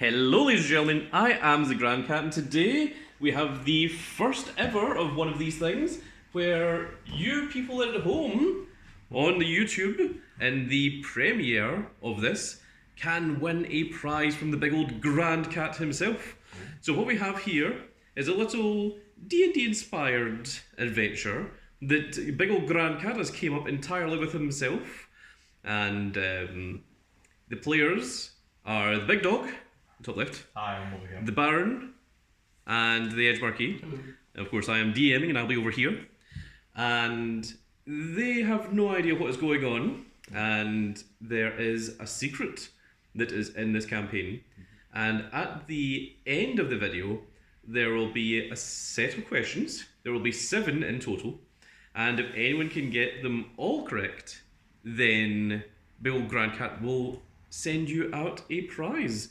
Hello, ladies and gentlemen, I am the Grand Cat, and today we have the first ever of one of these things where you people at home on the YouTube and the premiere of this can win a prize from the big old Grand Cat himself. So what we have here is a little D&D inspired adventure that big old Grand Cat has came up entirely with himself, and the players are the Big Dog, top left. Hi, I'm over here. The Baron and the Edge Marquee. Of course, I am DMing and I'll be over here. And they have no idea what is going on. And there is a secret that is in this campaign. And at the end of the video, there will be a set of questions. There will be 7 in total. And if anyone can get them all correct, then Big Ol' Grand Cat will send you out a prize.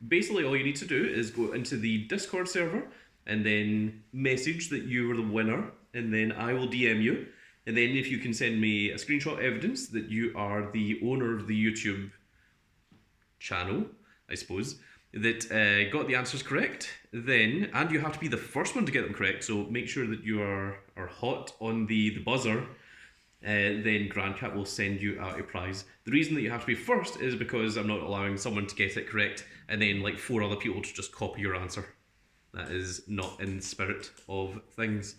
Basically, all you need to do is go into the Discord server and then message that you were the winner, and then I will DM you. And then if you can send me a screenshot evidence that you are the owner of the YouTube channel, I suppose, that got the answers correct, then, and you have to be the first one to get them correct, so make sure that you are hot on the buzzer, then Grand Cat will send you out a prize. The reason that you have to be first is because I'm not allowing someone to get it correct and then like 4 other people to just copy your answer. That is not in the spirit of things.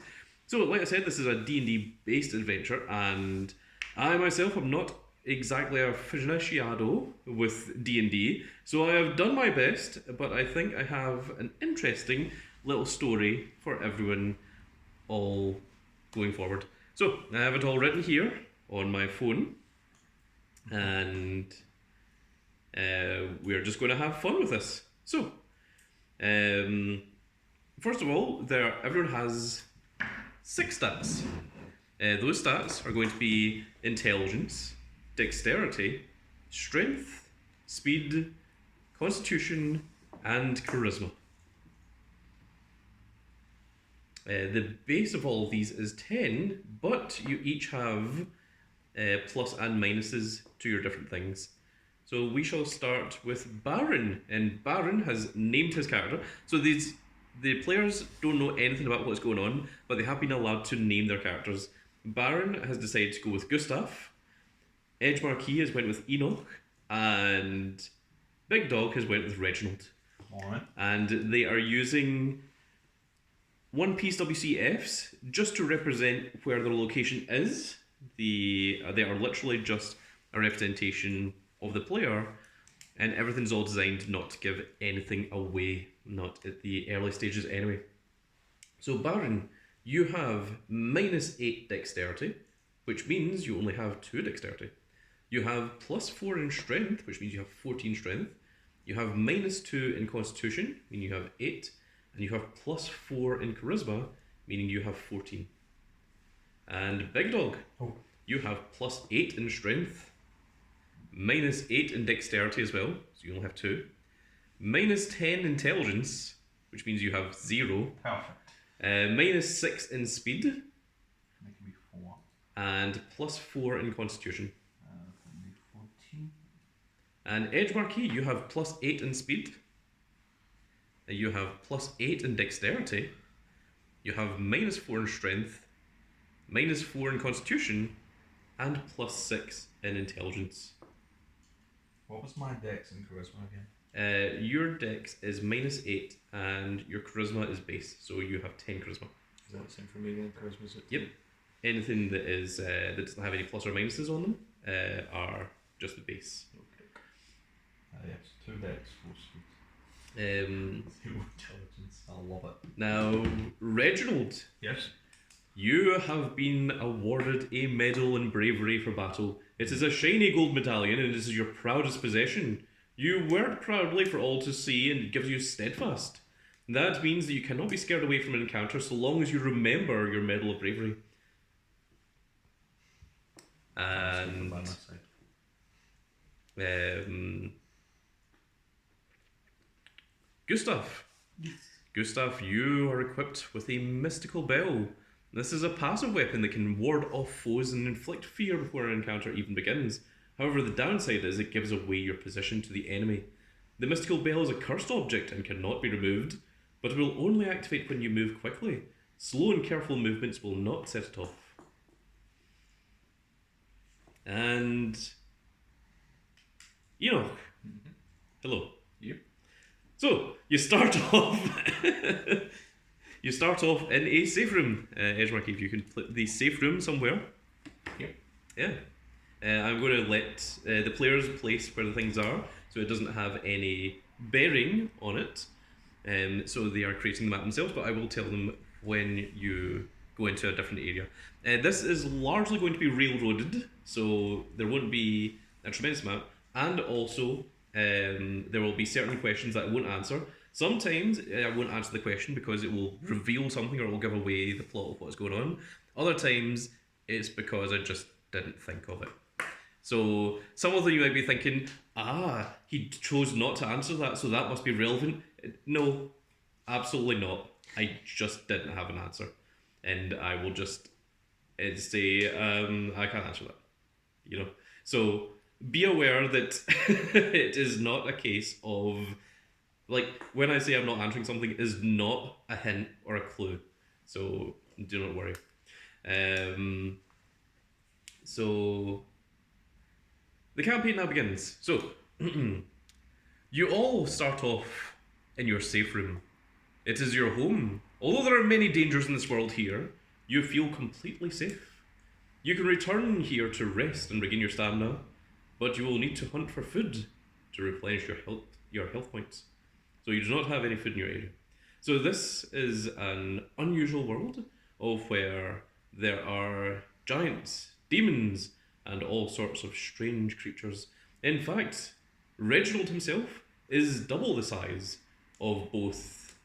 So like I said, this is a D&D based adventure, and I myself am not exactly a aficionado with D&D, so I have done my best, but I think I have an interesting little story for everyone all going forward. So, I have it all written here on my phone, and we're just going to have fun with this. So, first of all, everyone has 6 stats. Those stats are going to be intelligence, dexterity, strength, speed, constitution, and charisma. The base of all of these is 10, but you each have plus and minuses to your different things. So we shall start with Baron, and Baron has named his character. So the players don't know anything about what's going on, but they have been allowed to name their characters. Baron has decided to go with Gustav, Edge Marquee has went with Enoch, and Big Dog has went with Reginald. Alright. And they are using 1 piece WCFs just to represent where their location is. They are literally just a representation of the player, and everything's all designed not to give anything away, not at the early stages anyway. So Baron, you have -8 dexterity, which means you only have 2 dexterity. You have +4 in strength, which means you have 14 strength. You have -2 in constitution, meaning you have 8. And you have +4 in charisma, meaning you have 14. And Big Dog, you have +8 in strength, -8 in dexterity as well, so you only have 2. -10 intelligence, which means you have 0. Perfect. -6 in speed, Making me 4. and +4 in constitution. Make 14. And Edge Marquee, you have +8 in speed. You have +8 in dexterity. You have -4 in strength, -4 in constitution, and +6 in intelligence. What was my dex and charisma again? Your dex is -8 and your charisma is base, so you have 10 charisma. Is that the same for me then? Charisma is it? Yep. Anything that is that doesn't have any plus or minuses on them are just the base. Okay. Yes, 2 dex, 4 speed. 0 intelligence. I love it. Now, Reginald, Yes. you have been awarded a medal in bravery for battle. It is a shiny gold medallion, and it is your proudest possession. You wear it proudly for all to see, and it gives you steadfast. That means that you cannot be scared away from an encounter so long as you remember your medal of bravery. And By my side. Gustav. Gustav, you are equipped with a mystical bell. This is a passive weapon that can ward off foes and inflict fear before an encounter even begins. However, the downside is it gives away your position to the enemy. The mystical bell is a cursed object and cannot be removed, but will only activate when you move quickly. Slow and careful movements will not set it off. And Enoch. Hello. Yep. So you start off. You start off in a safe room. Edgemark, if you can put the safe room somewhere. Yep. Yeah. I'm going to let the players place where the things are, so it doesn't have any bearing on it. So they are creating the map themselves, but I will tell them when you go into a different area. This is largely going to be railroaded, so there won't be a tremendous amount, and also there will be certain questions that I won't answer. Sometimes I won't answer the question because it will reveal something or it will give away the plot of what's going on. Other times it's because I just didn't think of it. So some of you might be thinking, he chose not to answer that, so that must be relevant. No, absolutely not. I just didn't have an answer. And I will just say, I can't answer that. You know? So be aware that it is not a case of, like, when I say I'm not answering something, it is not a hint or a clue. So do not worry. So the campaign now begins. So you all start off in your safe room. It is your home. Although there are many dangers in this world here, you feel completely safe. You can return here to rest and regain your stamina, but you will need to hunt for food to replenish your health points. So you do not have any food in your area. So this is an unusual world of where there are giants, demons, and all sorts of strange creatures. In fact, Reginald himself is double the size of both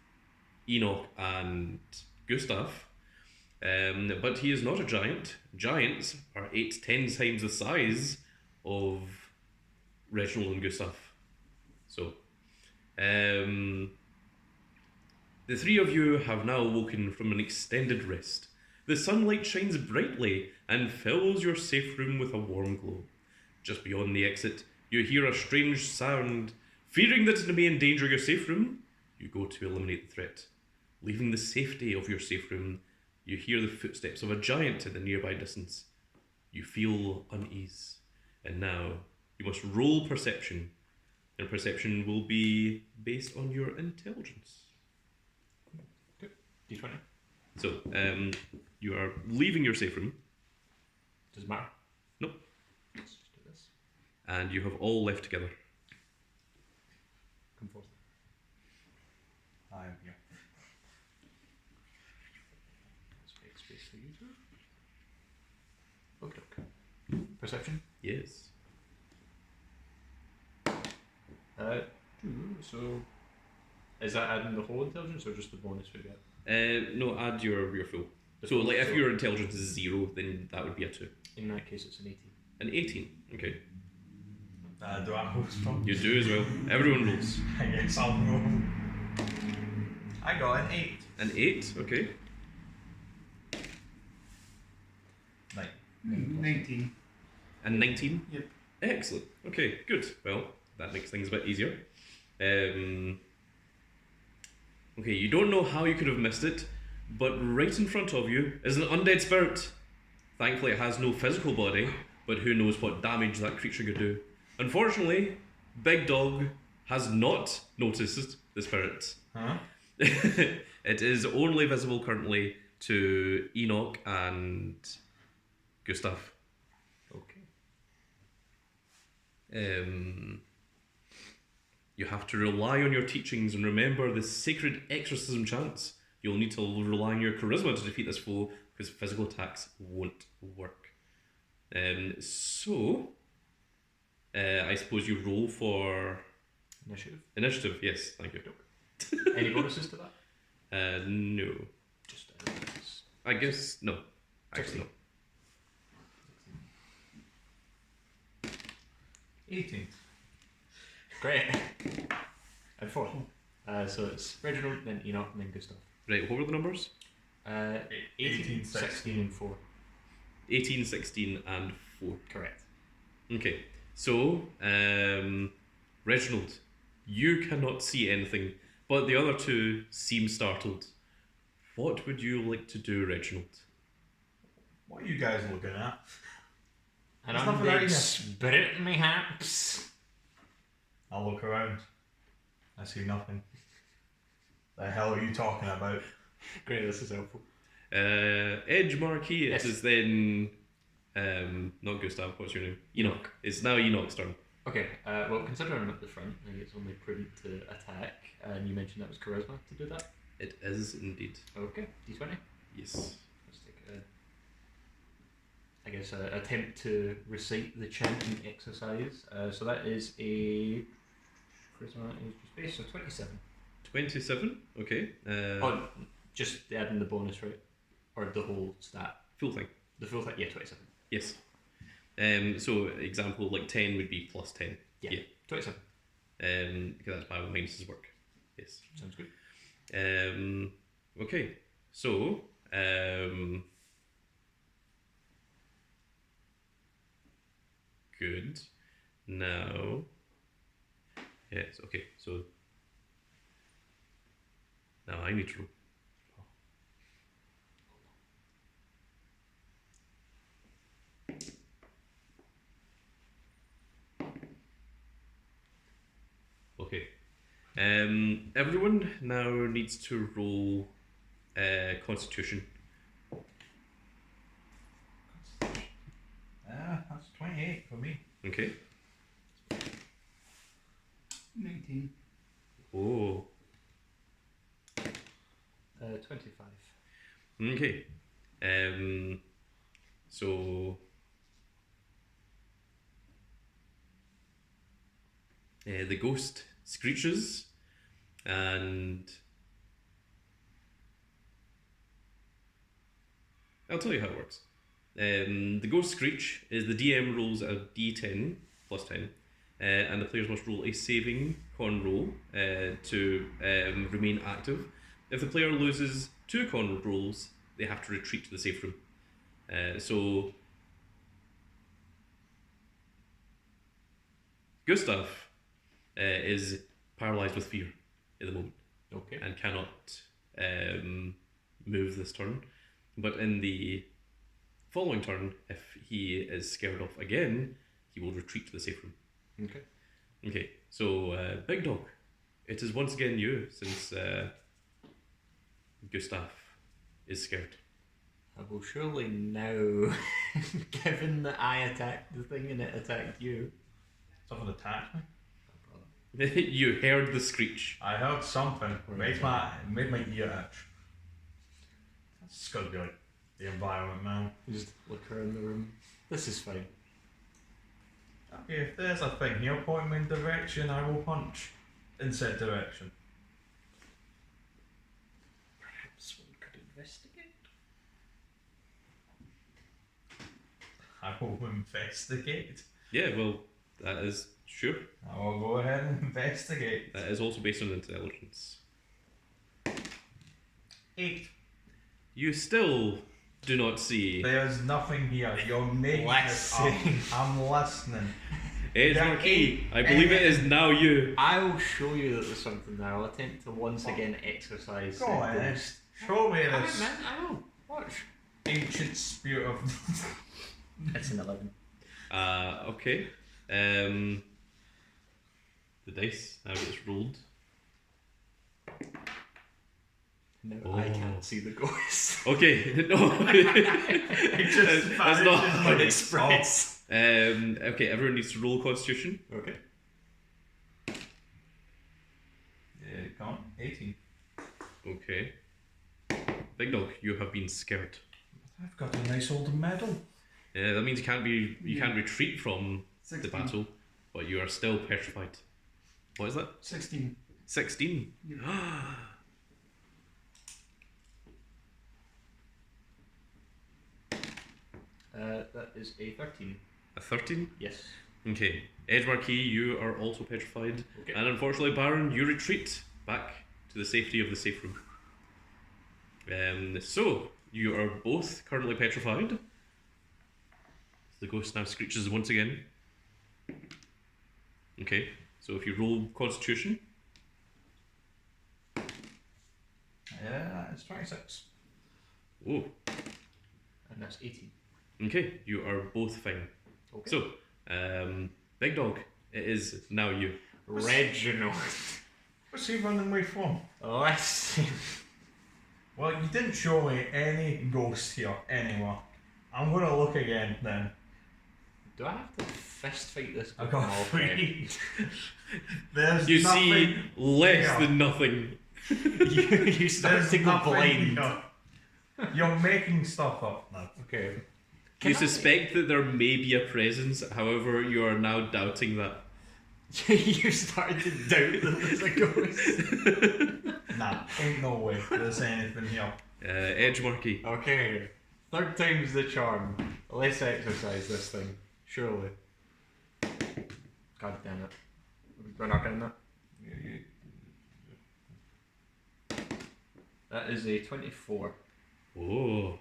Enoch and Gustav, but he is not a giant. Giants are 8-10 times the size of Reginald and Gustav. So, the three of you have now woken from an extended rest. The sunlight shines brightly and fills your safe room with a warm glow. Just beyond the exit, you hear a strange sound. Fearing that it may endanger your safe room, you go to eliminate the threat. Leaving the safety of your safe room, you hear the footsteps of a giant in the nearby distance. You feel unease, and now you must roll perception. And perception will be based on your intelligence. Good. D20. So, you are leaving your safe room. Does it matter? Nope. Let's just do this. And you have all left together. Come forth. I am here. Let's make space for you two. Okay. Perception? Yes. 2. So, is that adding the whole intelligence or just the bonus we get? No, add your full. The So, full, like, if so your intelligence is 0, then that would be a 2. in that case, it's an 18. An 18. Okay. Do I roll strong? You do as well. Everyone rolls. I guess I'll roll. I got an 8. An 8. Okay. 9. 19. And 19. Yep. Excellent. Okay, good. Well, that makes things a bit easier. Okay, you don't know how you could have missed it, but right in front of you is an undead spirit. Thankfully, it has no physical body, but who knows what damage that creature could do. Unfortunately, Big Dog has not noticed the spirit. Huh? It is only visible currently to Enoch and Gustav. Okay. You have to rely on your teachings and remember the sacred exorcism chants. You'll need to rely on your charisma to defeat this foe because physical attacks won't work. So, I suppose you roll for Initiative. initiative. Yes, thank you. Any bonuses to that? No. Just I guess no. Actually, no. 18. Great. And 4. So it's Reginald, then Enoch, and then Gustav. Right, what were the numbers? 18, 18, 16, and 4. 18, 16, and 4. Correct. Okay, so, Reginald, You cannot see anything, but the other two seem startled. What would you like to do, Reginald? What are you guys looking at? An There's nothing out undead here. spirit, mayhaps? I look around. I see nothing. The hell are you talking about? Great, this is helpful. Edge Marquee, Yes. it is then... not Gustav, what's your name? Enoch. It's now Enoch's turn. Okay, well, considering I'm at the front, I think it's only prudent to attack, and you mentioned that was charisma to do that. It is indeed. Okay, d20. Yes. Let's take I guess, a attempt to recite the chanting exercise. So that is a charisma is just base, so 27. 27, okay. Oh, just adding the bonus, right? Or the whole stat? Full thing. The full thing? Yeah, 27. Yes. So example like 10 would be plus 10. Yeah. 27. Because that's how minuses work. Yes. Sounds good. Okay. So good. Now yes, okay, so now I need to roll. Okay. Everyone now needs to roll Constitution. That's 28 for me. Okay. 19. Oh. 25. Okay. So the ghost screeches and I'll tell you how it works. The ghost screech is the DM rolls a d10 plus 10 and the players must roll a saving con roll to remain active. If the player loses 2 con rolls, they have to retreat to the safe room. So Gustav is paralyzed with fear at the moment Okay. and cannot move this turn. But in the following turn, if he is scared off again, he will retreat to the safe room. Okay. Okay, so Big Dog, it is once again you, since Gustav is scared. Well, surely now, given that I attacked the thing and it attacked you. Something attacked me. You heard the screech. I heard something. Made my ear itch. That's gotta be like the environment, man. Just look around the room. This is fine. Okay, if there's a thing here, point me in direction, I will punch in said direction. Perhaps one could investigate. I will investigate. Yeah, well, that is sure. I will go ahead and investigate. That is also based on intelligence. 8. You still do not see There's nothing here. You're making this up. I'm listening. Edge There Marquee. ain't I believe it is anything. now you. I will show you that there's something there. I'll attempt to once again exercise. Go on, then. ghost. Show me Alright, this man, I will. Watch. ancient spirit of. It's an 11. Okay. The dice now gets rolled. No, Oh. I can't see the ghost. Okay, no. It just That's not vanishes how like it express. Okay, everyone needs to roll Constitution. Okay. Yeah, come on. 18. Okay. Big Dog, you have been scared. I've got a nice old medal. That means you can't retreat from 16. the battle, but you are still petrified. What is that? 16. 16. That is a 13. A 13? Yes. Okay. Edge Marquee, you are also petrified. Okay. And unfortunately, Baron, you retreat back to the safety of the safe room. So, you are both currently petrified. The ghost now screeches once again. Okay. So if you roll Constitution, Yeah, it's 26. oh, And that's 18. okay, you are both fine. Okay. So, Big Dog, it is now you. Reginald. What's he running away from? Listen. Well, you didn't show me any ghosts here anywhere. I'm gonna look again then. Do I have to fist fight this guy? I've got Okay. 3. There's You nothing see less here. than nothing. you start There's to go nothing blind. here. You're making stuff up now. Okay. You Can I- suspect that there may be a presence, however, you are now doubting that. you started to doubt that there's a ghost. Nah, ain't no way there's anything here. Edge Marquee. Okay. Third time's the charm. Let's exercise this thing. Surely. God damn it. We're not getting that. That is a 24. Oh.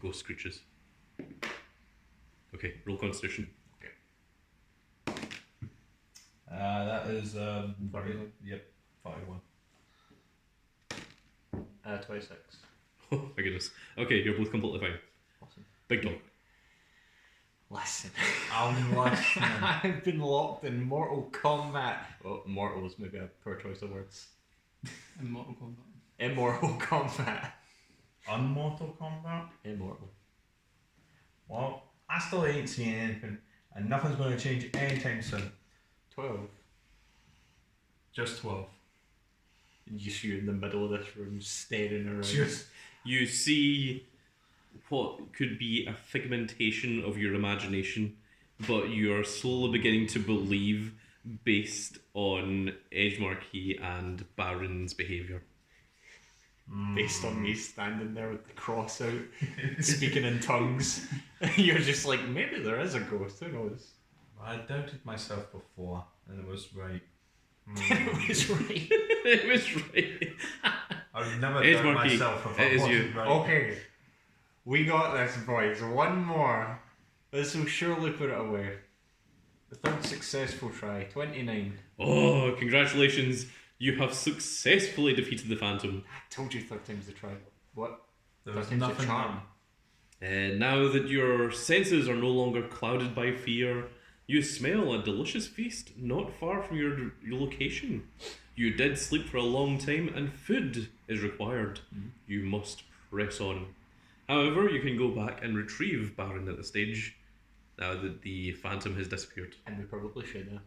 Ghost screeches. Okay, roll Constitution. That is 41. Yep, 41. 26. Oh my goodness. Okay, you're both completely fine. Awesome. Big Dog. Listen. I'm listening. I've been locked in Mortal Kombat. Well, mortal is maybe a poor choice of words. In Mortal Kombat. Immortal Kombat. Unmortal Kombat? Immortal. Well, I still ain't seen anything, and nothing's going to change anytime soon. 12. Just 12. Just you in the middle of this room staring around. Just You see what could be a figmentation of your imagination, but you're slowly beginning to believe based on Edge Marquee and Baron's behaviour. Based on me standing there with the cross out, speaking in tongues. You're just like, maybe there is a ghost, who knows? I doubted myself before, and it was right. It was right. It was right. I would never Edge doubt Marquee, myself if I it is wasn't you. right. Okay, we got this, boys. One more. This will surely put it away. The third successful try, 29. Oh, congratulations. You have successfully defeated the Phantom. I told you third time's the try. What? There was Third time's the nothing charm. Now that your senses are no longer clouded by fear, you smell a delicious feast not far from your location. You did sleep for a long time and food is required. You must press on. However, you can go back and retrieve Baron at the stage now that the Phantom has disappeared. And we probably should have.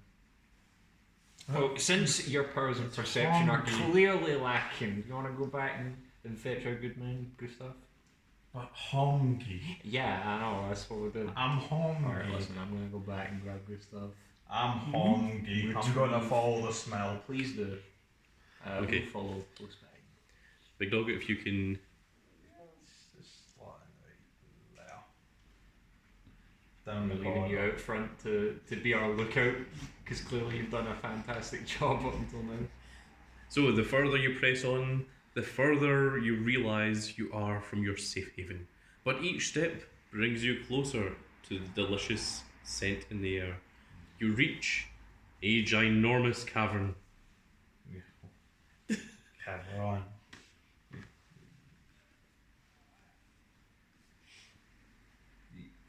Well, since your powers of It's perception are hungry. clearly lacking, you want to go back and fetch our good man, Gustav? But hungry. Yeah, I know, that's what we're doing. I'm hungry. Alright, listen, I'm going to go back and grab Gustav. I'm hungry. I'm going to follow the smell. Please do. Okay. We'll follow close by. Big Dog, if you can... Just lying right there. Down We're the leaving you corridor. out front to be our lookout, because clearly you've done a fantastic job up until now. So the further you press on, the further you realise you are from your safe haven. But each step brings you closer to the delicious scent in the air. You reach a ginormous cavern. Cavern.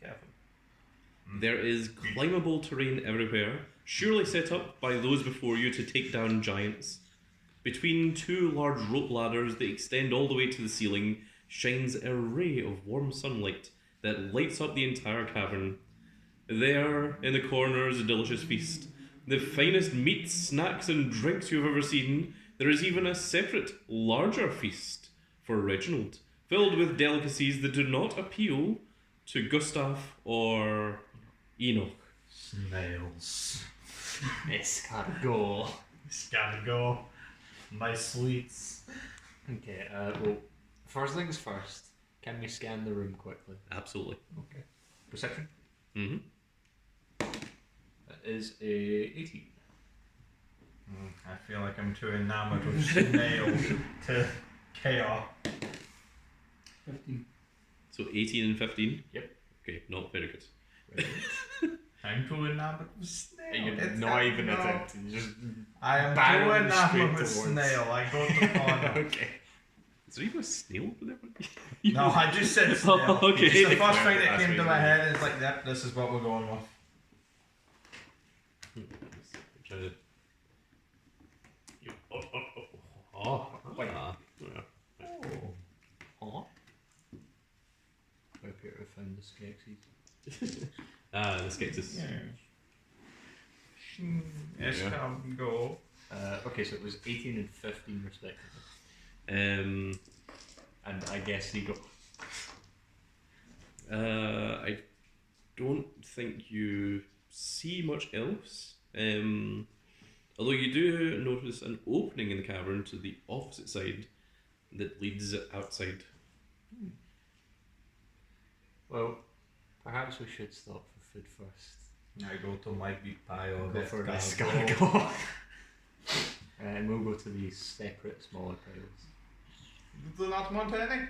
Cavern. There is climbable terrain everywhere, surely set up by those before you to take down giants. Between two large rope ladders that extend all the way to the ceiling shines a ray of warm sunlight that lights up the entire cavern. There, in the corner, is a delicious feast. The finest meats, snacks, and drinks you've ever seen. There is even a separate, larger feast for Reginald, filled with delicacies that do not appeal to Gustav or Enoch. Snails. Escargot. It's gotta go. My sweets. Okay, well, first things first, can we scan the room quickly? Absolutely. Okay. Perception? Mm-hmm. That is a 18. I feel like I'm too enamored with snails to care. 15. So 18 and 15? Yep. Okay, not very good. Right. I'm too enamored with snail. You're It's not even no. attempting. You just I am barrel too enamored straight with towards. snail. I go to corner. Okay. Is there even a snail over there? No, I just said snail. Okay. It's the first Yeah, thing that that's came to my reasonable. head. It's like, yep, this is what we're going with. Try to. Oh, Wait. yeah. Oh. Huh? Where Peter found the Skeksis. The Skeksis. Yes, Yeah. come go. Okay, so it was 18 and 15 respectively. Um, And I guess he got. I don't think you see much else. Although you do notice an opening in the cavern to the opposite side that leads outside. Well, perhaps we should stop for food first. I go to my big pile of Go for an escargot. escargot. And we'll go to these separate smaller piles. You do not want any?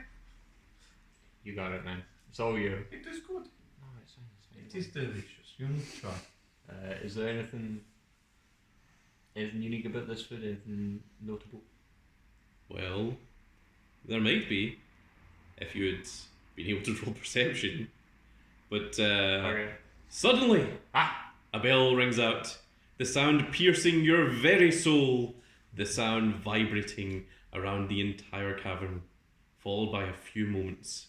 You got it, man. It's all you. It is good. No, it's fine. It is delicious. You need to try. Is there anything unique about this food? Anything notable? Well, there might be if you had been able to roll perception. But Okay. suddenly, Ah! a bell rings out, the sound piercing your very soul, the sound vibrating around the entire cavern, followed by a few moments,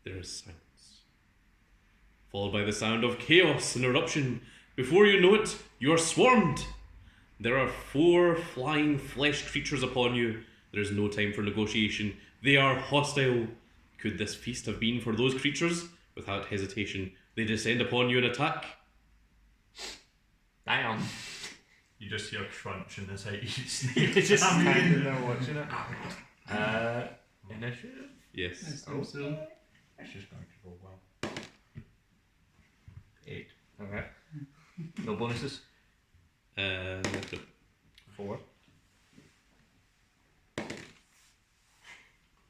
there is silence. Followed by the sound of chaos and eruption. Before you know it, you are swarmed. There are 4 flying flesh creatures upon you. There is no time for negotiation. They are hostile. Could this feast have been for those creatures? Without hesitation, they descend upon you and attack. Damn. You just hear crunch in this height. You're just standing there watching it. Initiative? Yes. It's also It's just going to go well. 8. Okay. No bonuses? No. 4.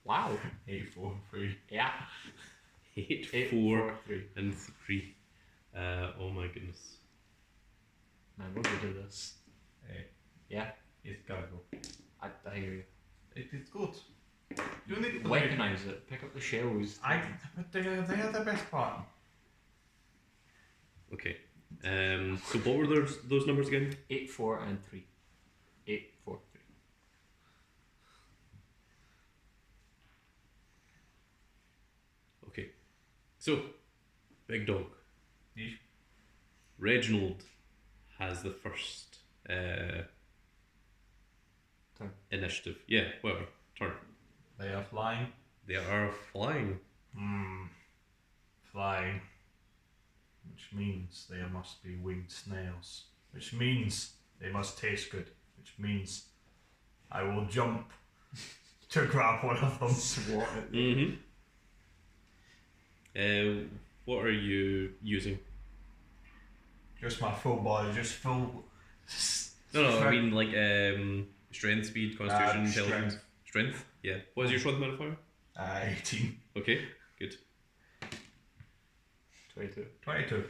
Wow. 8, 4, 3. Yeah. 8, 8, 4, 4, 3. and 3. Oh my goodness. Man, we're good at this. 8. Yeah, It's gotta go. I hear you. It is good. You need to Weaponize it. Pick up the shells. But they are the best part. Okay. So what were those numbers again? 8, 4, and 3. 8, 4, 3. Okay. So, Big Dog. Yeesh. Reginald has the first Turn. initiative. Yeah, whatever. Turn. They are flying. They are flying. Flying. Which means they must be winged snails. Which means they must taste good. Which means I will jump to grab one of them. Swat it. Mm-hmm. What are you using? Just my full body, just full. No, I mean like strength, speed, constitution, Strength. intelligence. Strength? Yeah. What is your strength modifier? 18. Okay, good. 22. 22.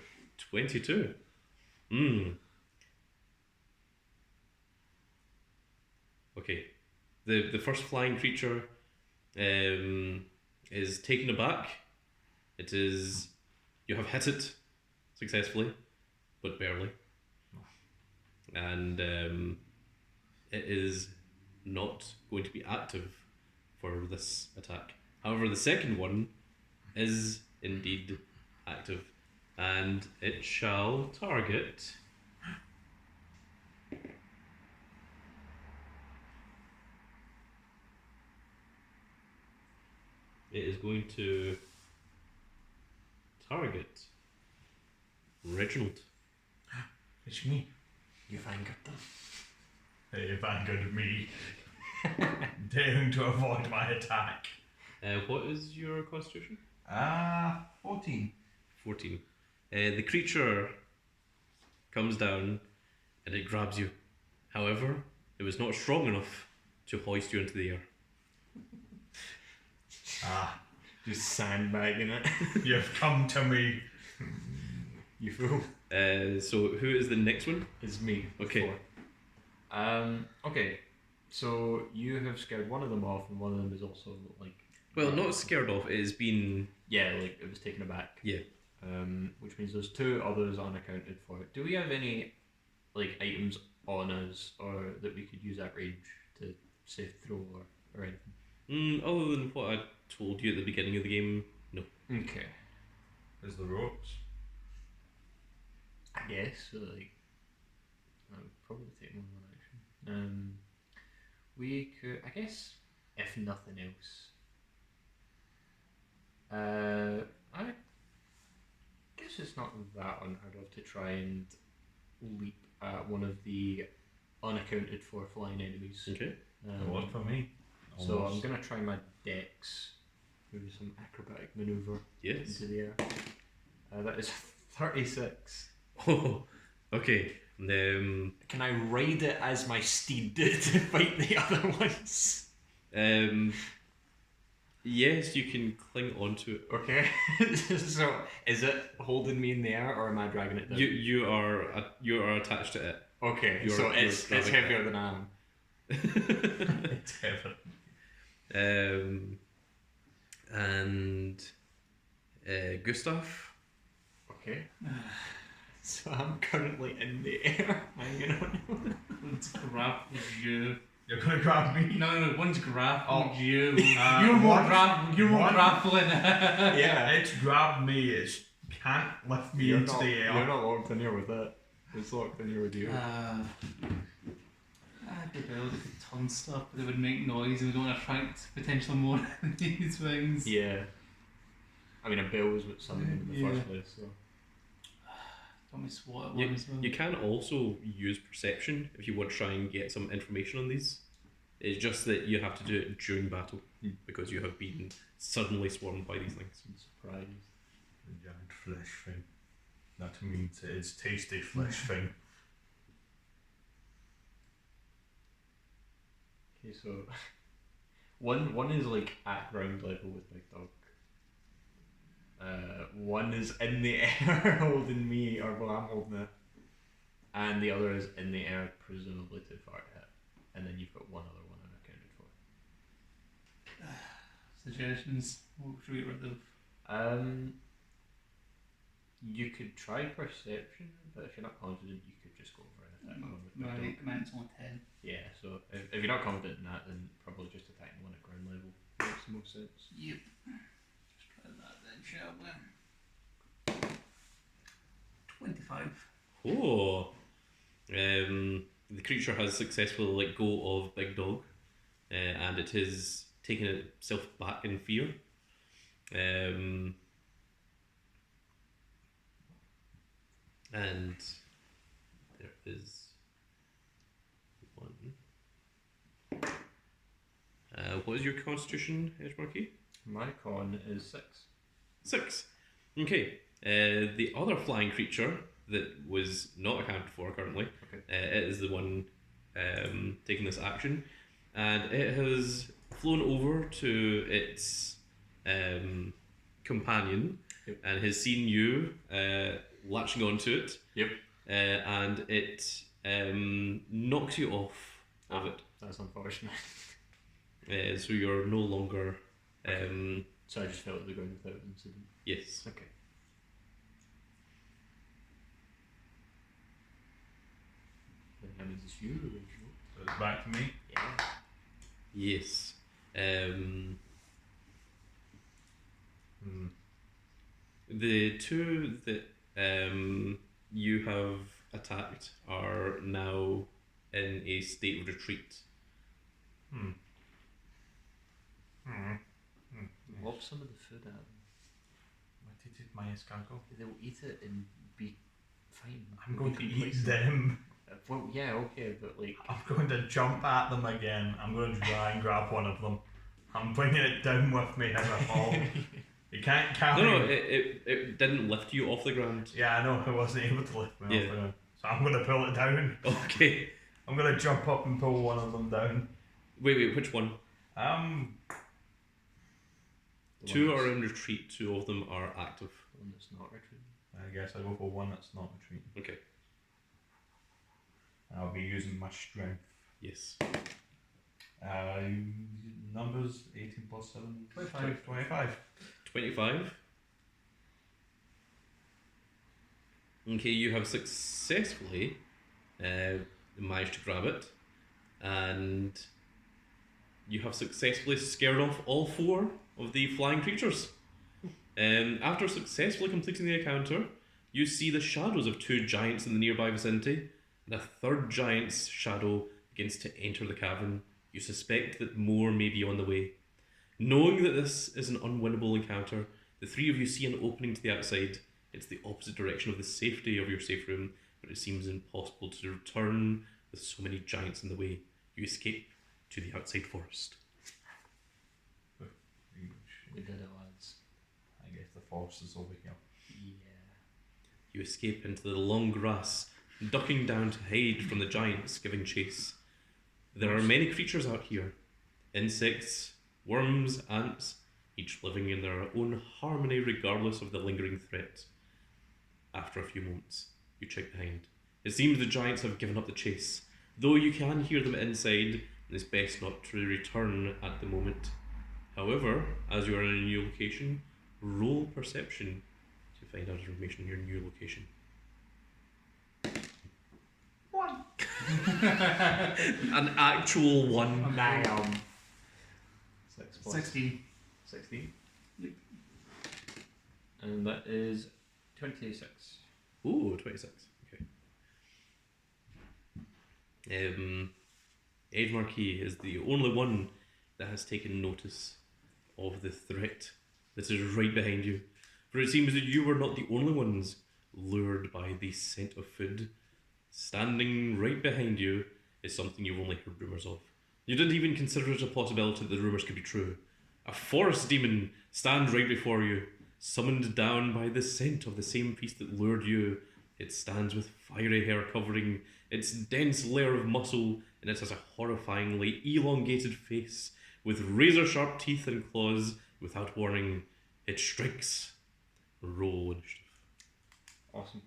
22. Okay. The first flying creature is taken aback. It is. You have hit it successfully, but barely. And it is not going to be active for this attack. However, the second one is indeed active, and it shall target. It is going to target Reginald. It's me. You've angered them. They've angered me. Daring to avoid my attack. What is your constitution? 14. 14. The creature comes down and it grabs you. However, it was not strong enough to hoist you into the air. Just sandbagging it. You've come to me. You fool. So who is the next one? It's me. Okay. Okay. So you have scared one of them off, and one of them is also like. Well, not scared off. It has been. Yeah, like it was taken aback. Yeah. Which means there's 2 others unaccounted for. Do we have any like items on us or that we could use at range to say throw or anything? Other than what I told you at the beginning of the game, no. Okay. There's the ropes. I guess so, like I would probably take more than action. We could, I guess, if nothing else. I guess it's not that unheard of to try and leap at one of the unaccounted for flying enemies. Okay. It worked for me. So I'm Almost. gonna try my dex, maybe some acrobatic maneuver Yes. into the air. That is 36. Oh, okay. Can I ride it as my steed to fight the other ones? Yes, you can cling onto it. Okay. So is it holding me in the air or am I dragging it down? You are attached to it. Okay, You're- so you're it's grabbing heavier it. than I am. It's heaven. And Gustav. Okay. So I'm currently in the air, hanging on. One's grappling you. You're gonna grab me? No, one's grappling Oh. you. Uh, You're more one- you're more one- grappling. Yeah. It's grabbed me. It can't lift me into the air. You're not locked in here with it. It's locked in here with you. I'd be able to ton stuff, but it would make noise and we don't attract potential more of these things. Yeah. I mean, a bell was what summoned him in the Yeah. first place, so. Got me swat at You, one as well. you can also use perception if you want to try and get some information on these. It's just that you have to do it during battle because you have been suddenly swarmed by these things. I'm surprised. The giant flesh thing. That means it is tasty flesh thing. Okay, so one is like at ground level with Big Dog. One is in the air holding me, or well, I'm holding it, and the other is in the air, presumably too far to hit. And then you've got one other one unaccounted for. Suggestions? What should we get rid of? You could try perception, but if you're not confident, you could just go for it. Mine's only 10. Yeah, so if you're not confident in that, then probably just attacking the one at ground level makes the most sense. Yep. Just try that then, shall we? 25. Oh. The creature has successfully let go of Big Dog, and it has taken itself back in fear. And there is one. What is your constitution, Edgemarkey? My con is 6. 6. Okay. The other flying creature that was not accounted for currently, Okay. it is the one taking this action, and it has flown over to its companion. Yep. And has seen you latching onto it. Yep. And it knocks you off of it. That's unfortunate. So you're no longer. So I just fell to the ground without incident. Yes. Okay. Then that means it's you, Rachel. So it's back to me. Yeah. Yes. The two that you have attacked are now in a state of retreat. Lob some of the food at them. What did it, my escargot? They'll eat it and be fine. I'm going to Be eat complacent. them. Well, yeah, okay, but like. I'm going to jump at them again. I'm going to try and grab one of them. I'm bringing it down with me as I fall. You can't carry No, it didn't lift you off the ground. Yeah, I know. I wasn't able to lift me Yeah. off the ground. So I'm going to pull it down. Okay. I'm going to jump up and pull one of them down. Wait, which one? The Two one are that's- in retreat, two of them are active. The one that's not retreating. I guess I'll go for one that's not retreating. Okay. I'll be using my strength. Yes. Numbers 18 plus 7. 25. 25. 25. Okay, you have successfully managed to grab it, and you have successfully scared off all 4 of the flying creatures. After successfully completing the encounter, you see the shadows of 2 giants in the nearby vicinity, and a 3rd giant's shadow begins to enter the cavern. You suspect that more may be on the way. Knowing that this is an unwinnable encounter, the 3 of you see an opening to the outside. It's the opposite direction of the safety of your safe room, but it seems impossible to return with so many giants in the way. You escape to the outside forest. We did it, lads. I guess the forest is over here. Yeah. You escape into the long grass, ducking down to hide from the giants giving chase. There are many creatures out here. Insects, worms, ants, each living in their own harmony regardless of the lingering threat. After a few moments, you check behind. It seems the giants have given up the chase, though you can hear them inside, and it's best not to return at the moment. However, as you are in a new location, roll perception to find out information on your new location. 1. An actual 1. Damn. 6 plus 16. 16. Yep. And that is 26. Ooh, 26. Okay. Edge Marquis is the only one that has taken notice of the threat that is right behind you. For it seems that you were not the only ones lured by the scent of food. Standing right behind you is something you've only heard rumours of. You didn't even consider it a possibility that the rumours could be true. A forest demon stands right before you, summoned down by the scent of the same feast that lured you. It stands with fiery hair covering its dense layer of muscle, and it has a horrifyingly elongated face with razor-sharp teeth and claws. Without warning, it strikes. Roll initiative. Awesome.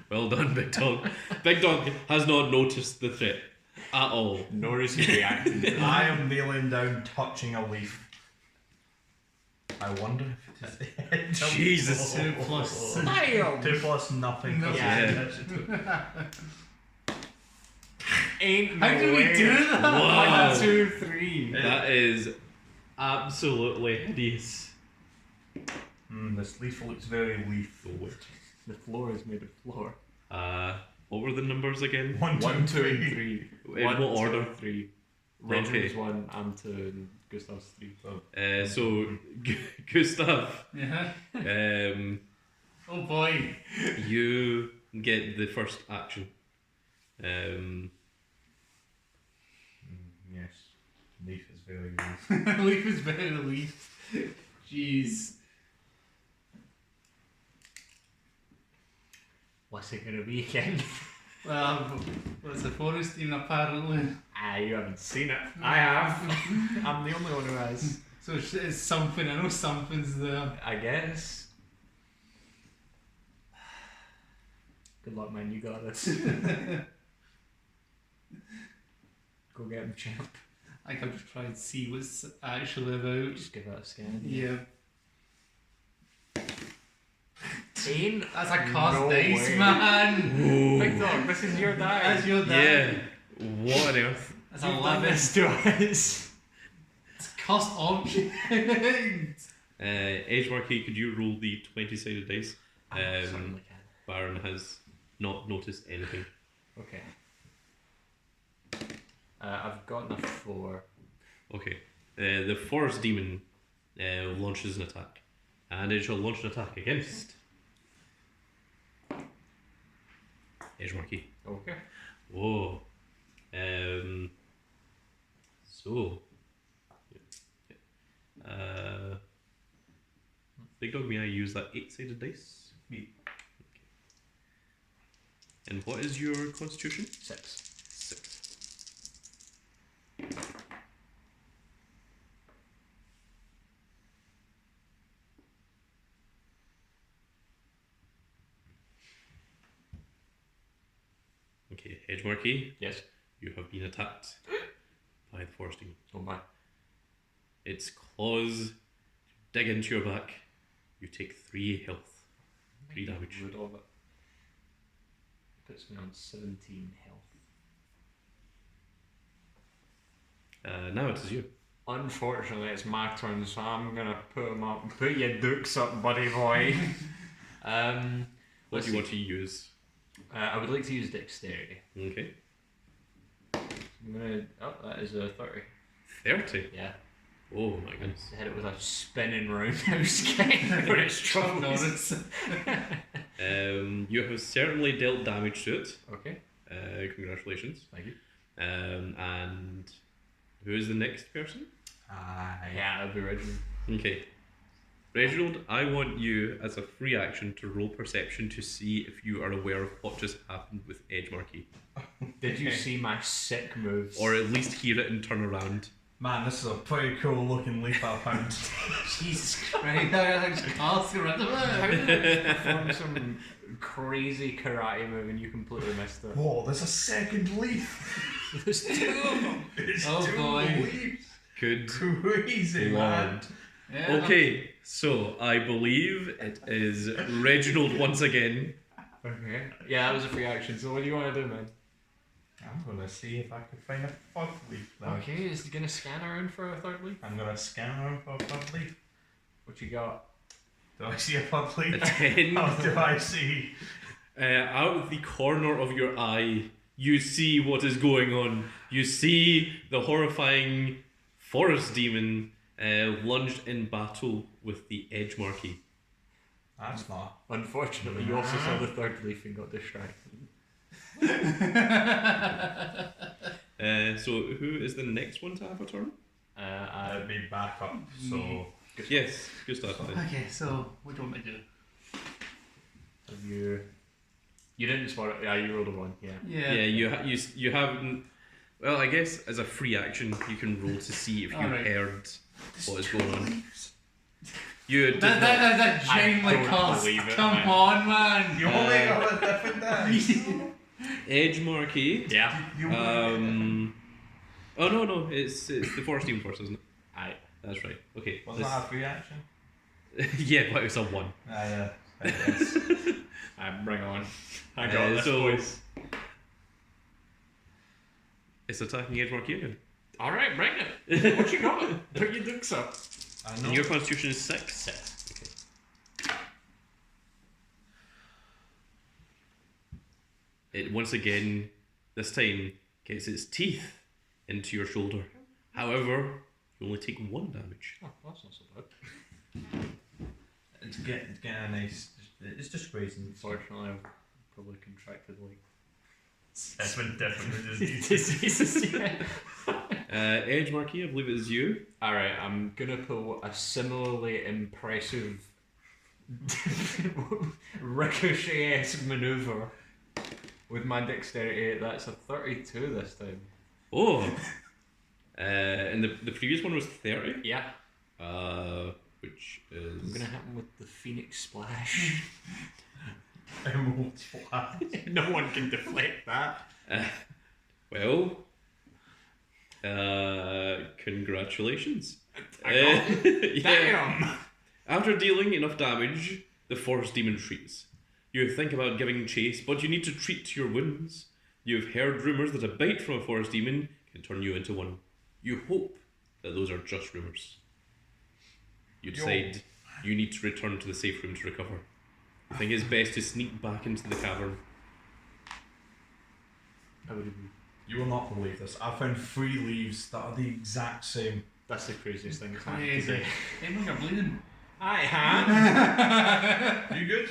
Well done, Big Dog. Big Dog has not noticed the threat at all. Nor is he reacting. I am kneeling down, touching a leaf. I wonder if it is. Jesus. 2 plus. Damn! 2 plus nothing. No. Yeah. Ain't How no do we way. do that? Wow. 1, 2, 3. That is absolutely hideous. This leaf looks very leaf. The floor is made of floor. What were the numbers again? 1, 2, 1, 2, 3. 3. In what order? 3. Okay. Reginald's 1, I'm 2, and Gustav's 3. So, Gustav, Yeah. um, Oh boy. you get the first action. Yes. Leaf is very leaf. Leaf is better than leaf. Jeez. What's it gonna be again? Well, it's a forest demon apparently. You haven't seen it. I have. I'm the only one who has. So it's something. I know something's there. I guess. Good luck, man. You got this. Go get him, champ. I think I'll just try and see what's actually about. Just give it a scan. Yeah. Ain't That's a cost no dice, way. man. Big Dog, this is your die. That's your Yeah. die. What on earth? That's You've 11. done this to us. It's cost option. Edge Marquis, could you roll the 20-sided dice? Certainly can. Baron has not noticed anything. Okay. I've gotten a 4. Okay. The forest demon launches an attack, and it shall launch an attack against Edge Marquis. Okay. Whoa. So. Big Dog, may I use that 8-sided dice? Yeah. Okay. And what is your constitution? 6. 6. Okay, Edge Marquee, Yes. you have been attacked by the forest demon. Oh my. Its claws dig into your back. You take 3 health. 3 damage. Rid of it. Puts me on 17 health. Now it is you. Unfortunately, it's my turn, so I'm gonna put him up. Put your dukes up, buddy boy. What do you want to use? I would like to use dexterity. Okay. I'm gonna. Oh, that is a 30. 30? Yeah. Oh my goodness. Hit it with a spinning roundhouse kick for its troubles. You have certainly dealt damage to it. Okay. Congratulations. Thank you. And who is the next person? Yeah, that'd be Reginald. Okay. Reginald, I want you as a free action to roll perception to see if you are aware of what just happened with Edge Marquee. Did you see my sick moves? Or at least hear it and turn around. Man, this is a pretty cool looking leaf I found. Jesus Christ, I just cast around the How did I perform some crazy karate move and you completely missed it? Whoa, there's a second leaf. There's 2 of them. There's Oh, 2 boy. leaves. Good Crazy, man. lord. Yeah. Okay, so I believe it is Reginald once again. Okay. Yeah, that was a free action. So what do you want to do, man? I'm gonna see if I can find a 3rd leaf now. Okay, is he gonna scan around for a 3rd leaf? I'm gonna scan around for a 3rd leaf. What you got? Do I see a 3rd A leaf? 10. How do I see? Out of the corner of your eye, you see what is going on. You see the horrifying forest demon lunged in battle with the Edge Marquee. That's not. Unfortunately, you also saw the 3rd leaf and got distracted. So who is the next one to have a turn? I'd be back up, so. Yes, good start. then. Okay, so what do you want me to do? Have you? You didn't spot it. Yeah, you rolled a 1. Yeah. Yeah, you haven't. Well, I guess as a free action, you can roll to see if you Alright. heard what is going on. You did not. That genuinely don't cost. believe it, Come man. on, man. You only got a different dice. Edge Marquee. Yeah. Oh no, it's the forest demon first, isn't it? Aye. That's right. Okay. Was that a free action? Yeah, but it's a 1. Yeah. I guess. Bring on. I got this, so- boys. It's attacking Edge Marquee again. All right, bring it. What you got? Put your dukes up. I And know. your constitution is 6. Okay. It once again, this time, gets its teeth into your shoulder. However, you only take 1 damage. Oh, that's not so bad. It's getting a nice. It's just grazing. Unfortunately, I've probably contracted like 7 different diseases. diseases. Yeah. Edge Marquee, I believe it is you. All right, I'm gonna pull a similarly impressive ricochet-esque maneuver with my dexterity. That's a 32 this time. Oh! And the previous one was 30? Yeah. Which I'm is... gonna hit him with the Phoenix Splash. Emerald flash. No one can deflect that. Well... congratulations. I got Yeah. Damn! After dealing enough damage, the forest demon retreats. You think about giving chase, but you need to treat to your wounds. You've heard rumours that a bite from a forest demon can turn you into one. You hope that those are just rumours. You decide you need to return to the safe room to recover. You think it's best to sneak back into the cavern. I would agree. You will not believe this. I found 3 leaves that are the exact same. That's the craziest thing that's happened Crazy. today. Everyone got bleeding. I have. You good?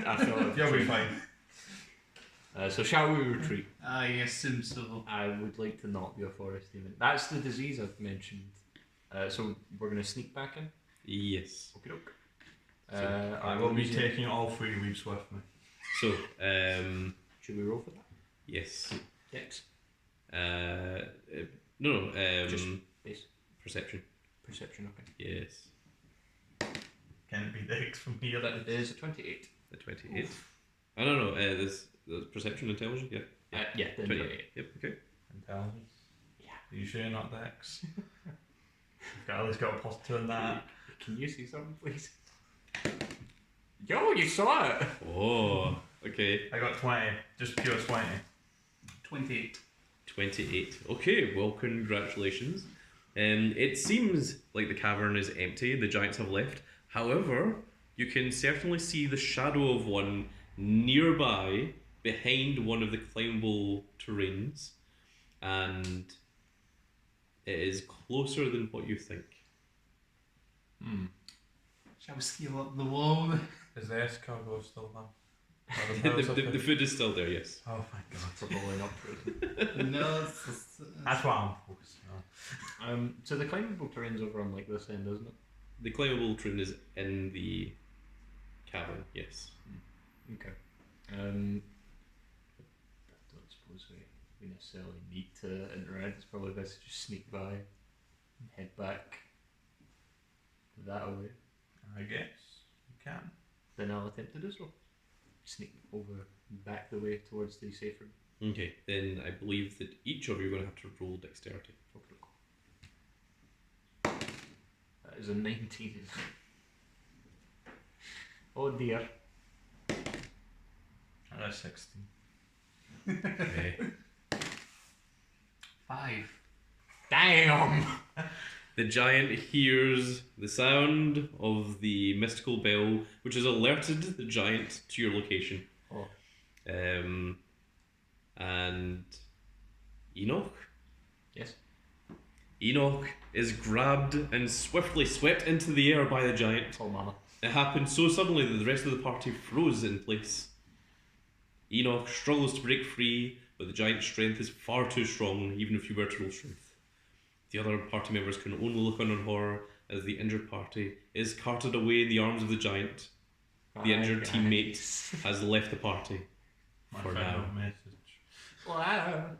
I feel like You'll be fine. So shall we retreat? I assume so. I would like to not be a forest demon. That's the disease I've mentioned. So we're gonna sneak back in. Yes. Okie doke. I will be taking all 3 leaves with me. So, Should we roll for that? yes. Dex. No, Just base. perception. Perception, okay. Yes. Can it be Dex from here? That is a 28. The 28. I don't know, there's perception intelligence, yeah. Yeah, then 20. 28. Yep, okay. Intelligence. Yeah. Are you sure you're not Dex? You've at least got a +2 in that. Can you see something, please? Yo, you saw it! Oh, okay. I got 20. Just pure 20. 28. 28. Okay, well, congratulations. It seems like the cavern is empty, the giants have left. However, you can certainly see the shadow of one nearby, behind one of the climbable terrains, and it is closer than what you think. Shall we scale up the wall? Is the escargot still there? The food is still there, yes. Oh my god. Probably not true. No, That's what I'm focusing on. So the climbable terrain's over on like this end, isn't it? The climbable terrain is in the cavern, yes. Okay. I don't suppose we necessarily need to interact. It's probably best to just sneak by and head back that way. I guess you can. Then I'll attempt to do so. Sneak over back the way towards the safe room. Okay, then I believe that each of you are going to have to roll dexterity. Okay. That is a 19. Oh dear. I got 16. Okay. 5. Damn! The giant hears the sound of the mystical bell, which has alerted the giant to your location. Oh. And Enoch? Yes. Enoch is grabbed and swiftly swept into the air by the giant. Oh mama. It happened so suddenly that the rest of the party froze in place. Enoch struggles to break free, but the giant's strength is far too strong, even if you were to roll strength. The other party members can only look on in horror as the injured party is carted away in the arms of the giant. The injured teammate has left the party. My For final now. message. Wow.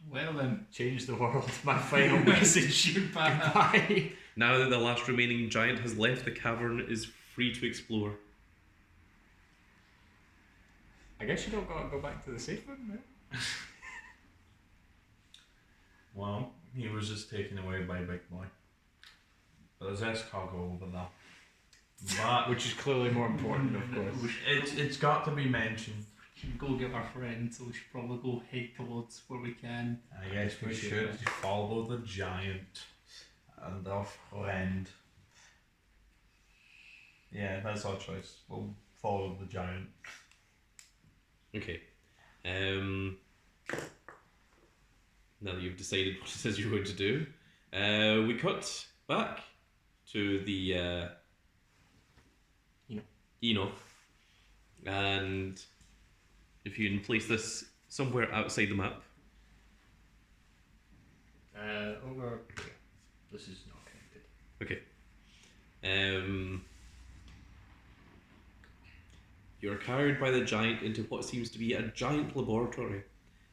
Well then. Change the world. My final message. Goodbye. Now that the last remaining giant has left, the cavern is free to explore. I guess you don't gotta go back to the safe room now. Well, he was just taken away by Big Boy. But there's escargot over there. But Which is clearly more important, of course. it's got to be mentioned. We should go get our friend, so we should probably go head towards where we can. I guess we Appreciate should follow the giant and our friend. Yeah, that's our choice. We'll follow the giant. Okay. Now that you've decided what it is you're going to do, we cut back to the Enoch. And if you can place this somewhere outside the map. Over here. This is not connected. Okay. You're carried by the giant into what seems to be a giant laboratory.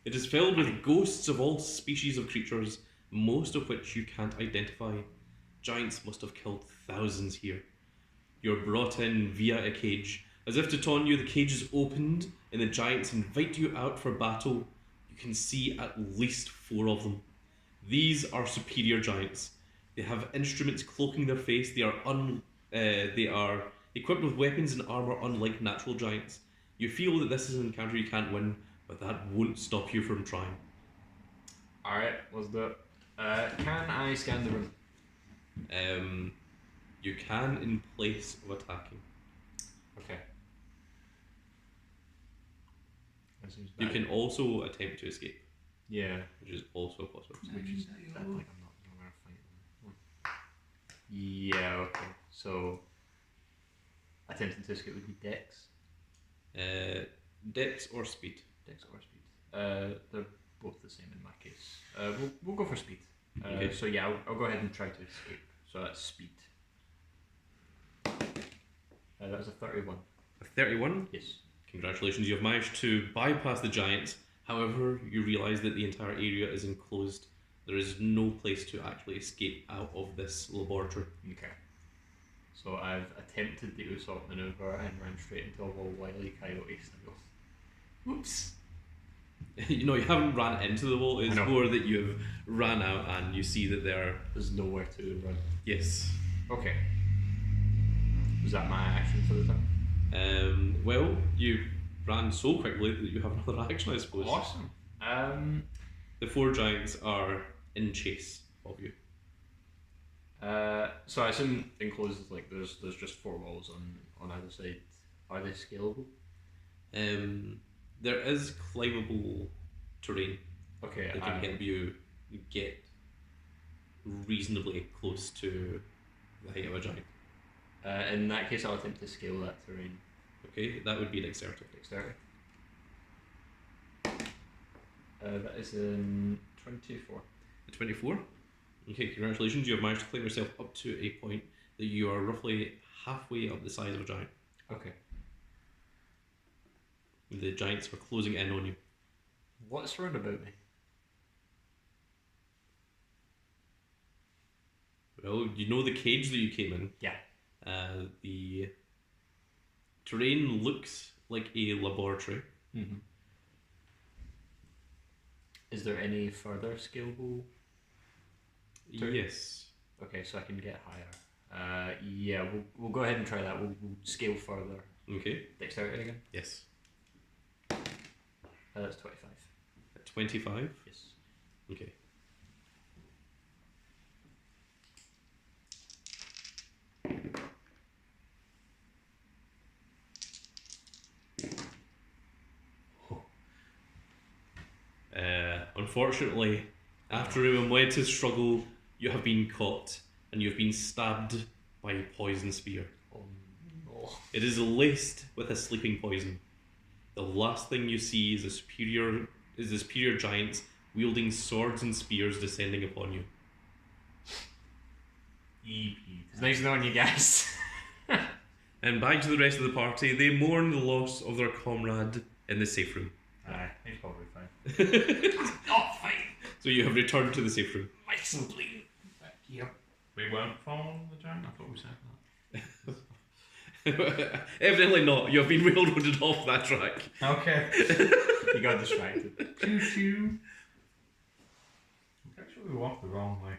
It is filled with ghosts of all species of creatures, most of which you can't identify. Giants must have killed thousands here. You're brought in via a cage. As if to taunt you, the cage is opened and the giants invite you out for battle. You can see at least 4 of them. These are superior giants. They have instruments cloaking their face. They are equipped with weapons and armor unlike natural giants. You feel that this is an encounter you can't win, but that won't stop you from trying. Alright, let's do it. Can I scan the room? You can in place of attacking. Okay. That seems You bad. can also attempt to escape, Yeah. which is also possible. Which is that like I'm not nowhere fighting. Yeah, okay. So attempting to escape would be Dex. Dex or speed. Dex or speed. They're both the same in my case. We'll go for speed. Okay. So yeah, I'll go ahead and try to escape. So that's speed. That was a 31. A 31. Yes. Congratulations, you have managed to bypass the giants. However, you realise that the entire area is enclosed. There is no place to actually escape out of this laboratory. Okay. So I've attempted the Usopp maneuver and ran straight into a wall wily coyote style. Whoops. You haven't ran into the wall. It's I know. more that you have ran out and you see that there. There's nowhere to run. Yes. Okay. Was that my action for the turn? Well, you ran so quickly that you have another action, I suppose. Awesome. The 4 giants are in chase of you. So I assume enclosed there's just 4 walls on either side. Are they scalable? There is climbable terrain Okay. that can help you get reasonably close to the height of a giant. In that case, I'll attempt to scale that terrain. Okay, that would be dexterity. Dexterity. That is in 24. A 24. Okay, congratulations. You have managed to climb yourself up to a point that you are roughly halfway up the size of a giant. Okay. The giants are closing in on you. What's round about me? Well, you know the cage that you came in. Yeah. The terrain looks like a laboratory. Mm-hmm. Is there any further scalable? Terrain? Yes. Okay, so I can get higher. Yeah, we'll go ahead and try that. We'll scale further. Okay. Dexterity again. Yes. That's 25. At 25. Yes. Okay. Unfortunately, after a momentous struggle, you have been caught and you have been stabbed by a poison spear. Oh no. It is laced with a sleeping poison. The last thing you see is the superior giants wielding swords and spears descending upon you. EP. It's nice knowing you guys. And back to the rest of the party, they mourn the loss of their comrade in the safe room. Aye, he's probably fine. Not fine. So you have returned to the safe room. Nice and clean. Yep. We weren't following the giant? I thought we said that. Evidently not. You have been railroaded off that track. Okay. You got distracted. Choo choo. I'm pretty sure we walked the wrong way.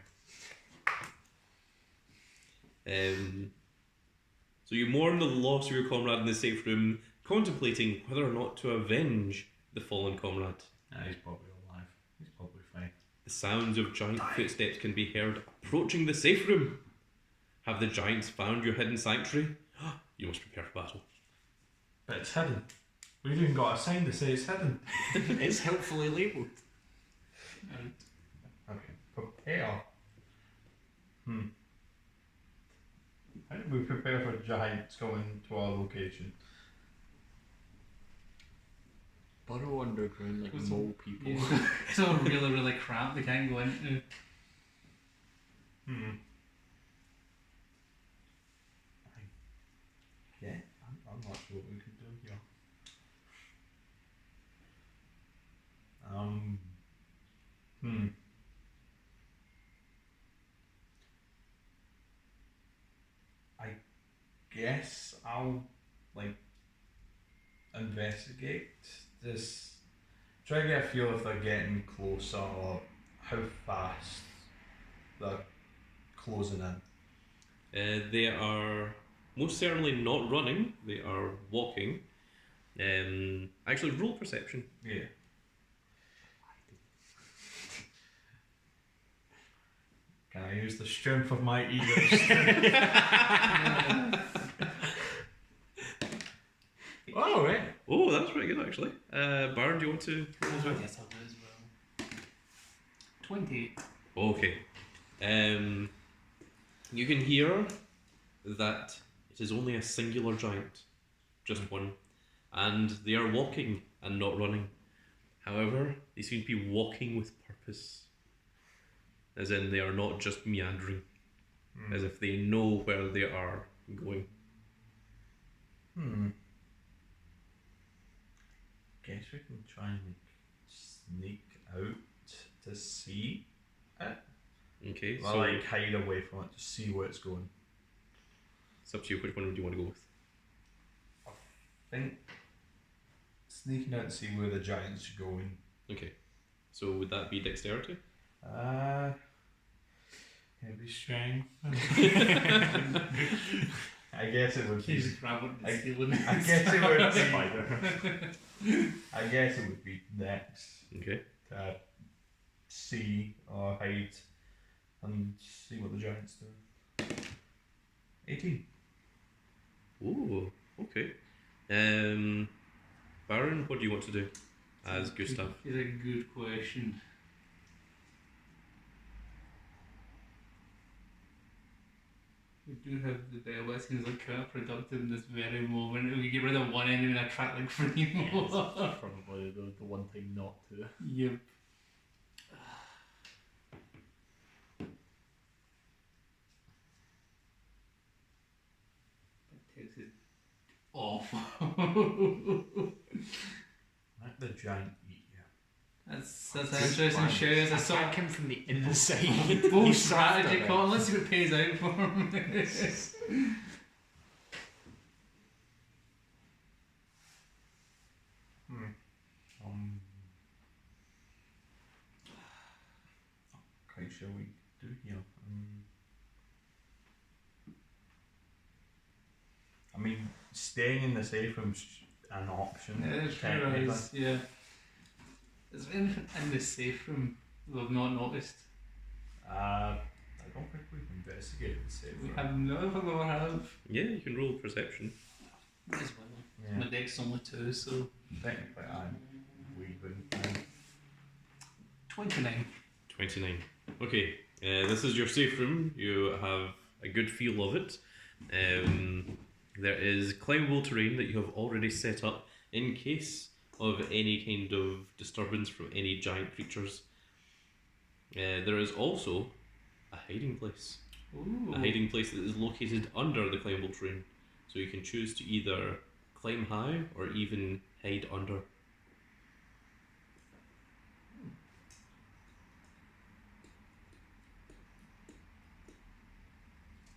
So you mourn the loss of your comrade in the safe room, contemplating whether or not to avenge the fallen comrade. He's probably alive. He's probably fine. The sounds of giant footsteps can be heard approaching the safe room. Have the giants found your hidden sanctuary? You must prepare for battle. But it's hidden. We've even got a sign to say it's hidden. It's helpfully labelled. Right. Okay. Prepare. How do we prepare for giants coming to our location? Burrow underground like What's mole people. Yeah. It's all really, really crap they can't go into. Yeah, I'm not sure what we can do here. I guess I'll investigate this. Try to get a feel if they're getting closer or how fast they're closing in. They are most certainly not running. They are walking. Actually, roll perception. Yeah. Can I use the strength of my ego? Oh, right. Oh, that's pretty good actually. Baron, do you want to roll as well? Yes, I'll do as well. 20. Okay. You can hear that it is only a singular giant, just one, and they are walking and not running. However, they seem to be walking with purpose, as in they are not just meandering, as if they know where they are going. Guess we can try and sneak out to see it. Okay, Or so hide away from it to see where it's going. it's up to you. Which one would you want to go with? I think sneaking out to see where the giant's going Okay. So would that be dexterity? Heavy strength. I guess it would be. Just grab it and steal it. I guess it would be. Spider. I guess it would be next Okay. to see or hide and see what the giants do. 18. Ooh, okay. Baron, what do you want to do as Gustav? It's a good question. We do have the bell, but it seems like counterproductive in this very moment. We get rid of one enemy and attract like 3 more. That's probably the one thing not to. Yep. That takes it awful. Let the giant eat you. That's an interesting show. As a sort Attack him from the inside. of bold He's strategy softer call. Let's see what pays out for him. Not quite sure what we do here. I mean, staying in the safe room's an option. Yeah, it sure technically. is. Yeah. Is there anything in the safe room we've not noticed? I don't think we've investigated the safe We room. have never have. Yeah, you can roll perception. As well. Yeah. My deck's only 2, so Technically, I'm weaving. 29. 29. Okay, this is your safe room. You have a good feel of it. There is climbable terrain that you have already set up in case of any kind of disturbance from any giant creatures. There is also a hiding place. Ooh. A hiding place that is located under the climbable terrain. So you can choose to either climb high or even hide under.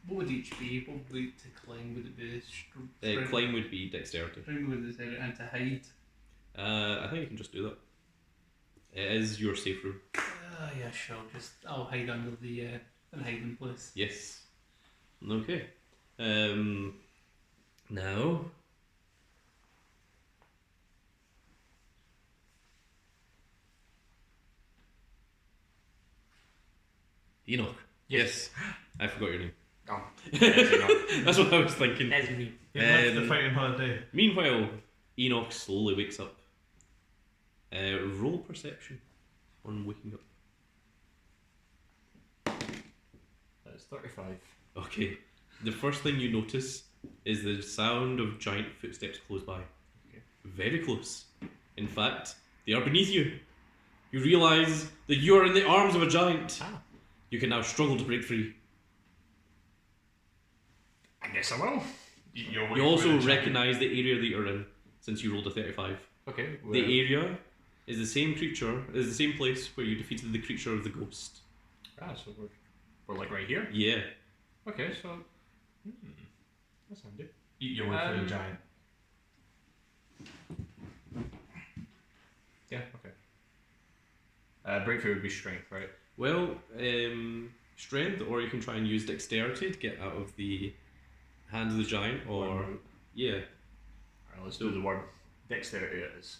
What would each be? What would be to climb? Would it be Climb would be dexterity. Climb would it say, and to hide? I think you can just do that. It is your safe room. Yeah, sure. I'll hide under the hiding place. Yes. Okay. Now. Enoch. Yes. I forgot your name. Oh. That's what I was thinking. That's me. You left the Um, fighting holiday. Meanwhile, Enoch slowly wakes up. Roll perception on waking up. That's 35. Okay. The first thing you notice is the sound of giant footsteps close by. Okay. Very close. In fact, they are beneath you. You realise that you are in the arms of a giant. Ah. You can now struggle to break free. I guess I will. You also recognise the area that you're in, since you rolled a 35. Okay. The area is the same creature, is the same place where you defeated the creature of the ghost. So we're like right here. Yeah. Okay, so that's handy. Eat your way through the giant. Yeah. Okay. Breakthrough would be strength, right? Well, strength, or you can try and use dexterity to get out of the hands of the giant, or yeah. Alright, let's do the word dexterity it is,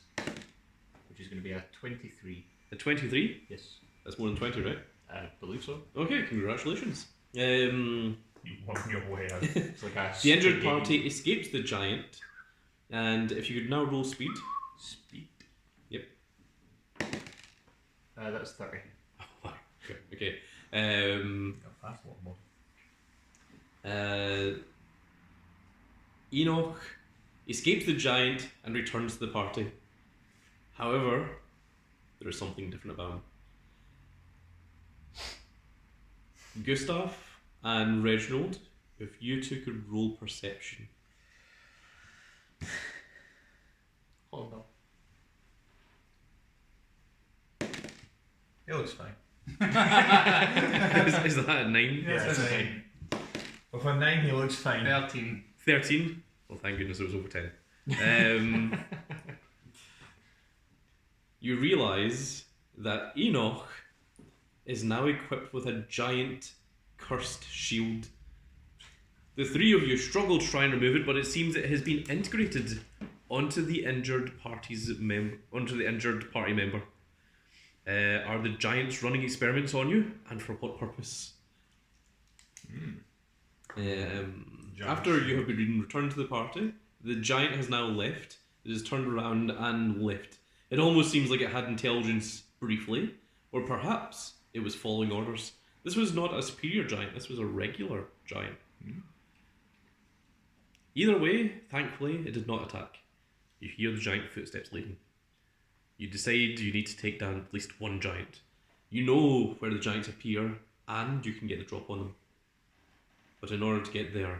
which is going to be a 23. A 23. Yes, That's more than 20, right? I believe so. Okay, congratulations. You won your way out. It's like a The injured spaghetti. party escapes the giant, and if you could now roll speed. Speed. Yep. That's 30. Okay. That's a lot more. Enoch escapes the giant and returns to the party. However, there is something different about him. Gustav and Reginald, if you two could roll perception. Hold on. It looks fine. is that a 9? Yeah, it's a 9. With a 9, he looks fine. 13. 13? Well, thank goodness it was over 10. you realise that Enoch is now equipped with a giant cursed shield. The three of you struggle to try and remove it, but it seems it has been integrated onto the injured party member. Are the giants running experiments on you, and for what purpose? After you have been returned to the party, the giant has now left. It has turned around and left. It almost seems like it had intelligence briefly, or perhaps it was following orders. This was not a superior giant, this was a regular giant. Either way, thankfully, it did not attack. You hear the giant footsteps leading. You decide you need to take down at least one giant. You know where the giants appear, and you can get the drop on them. But in order to get there,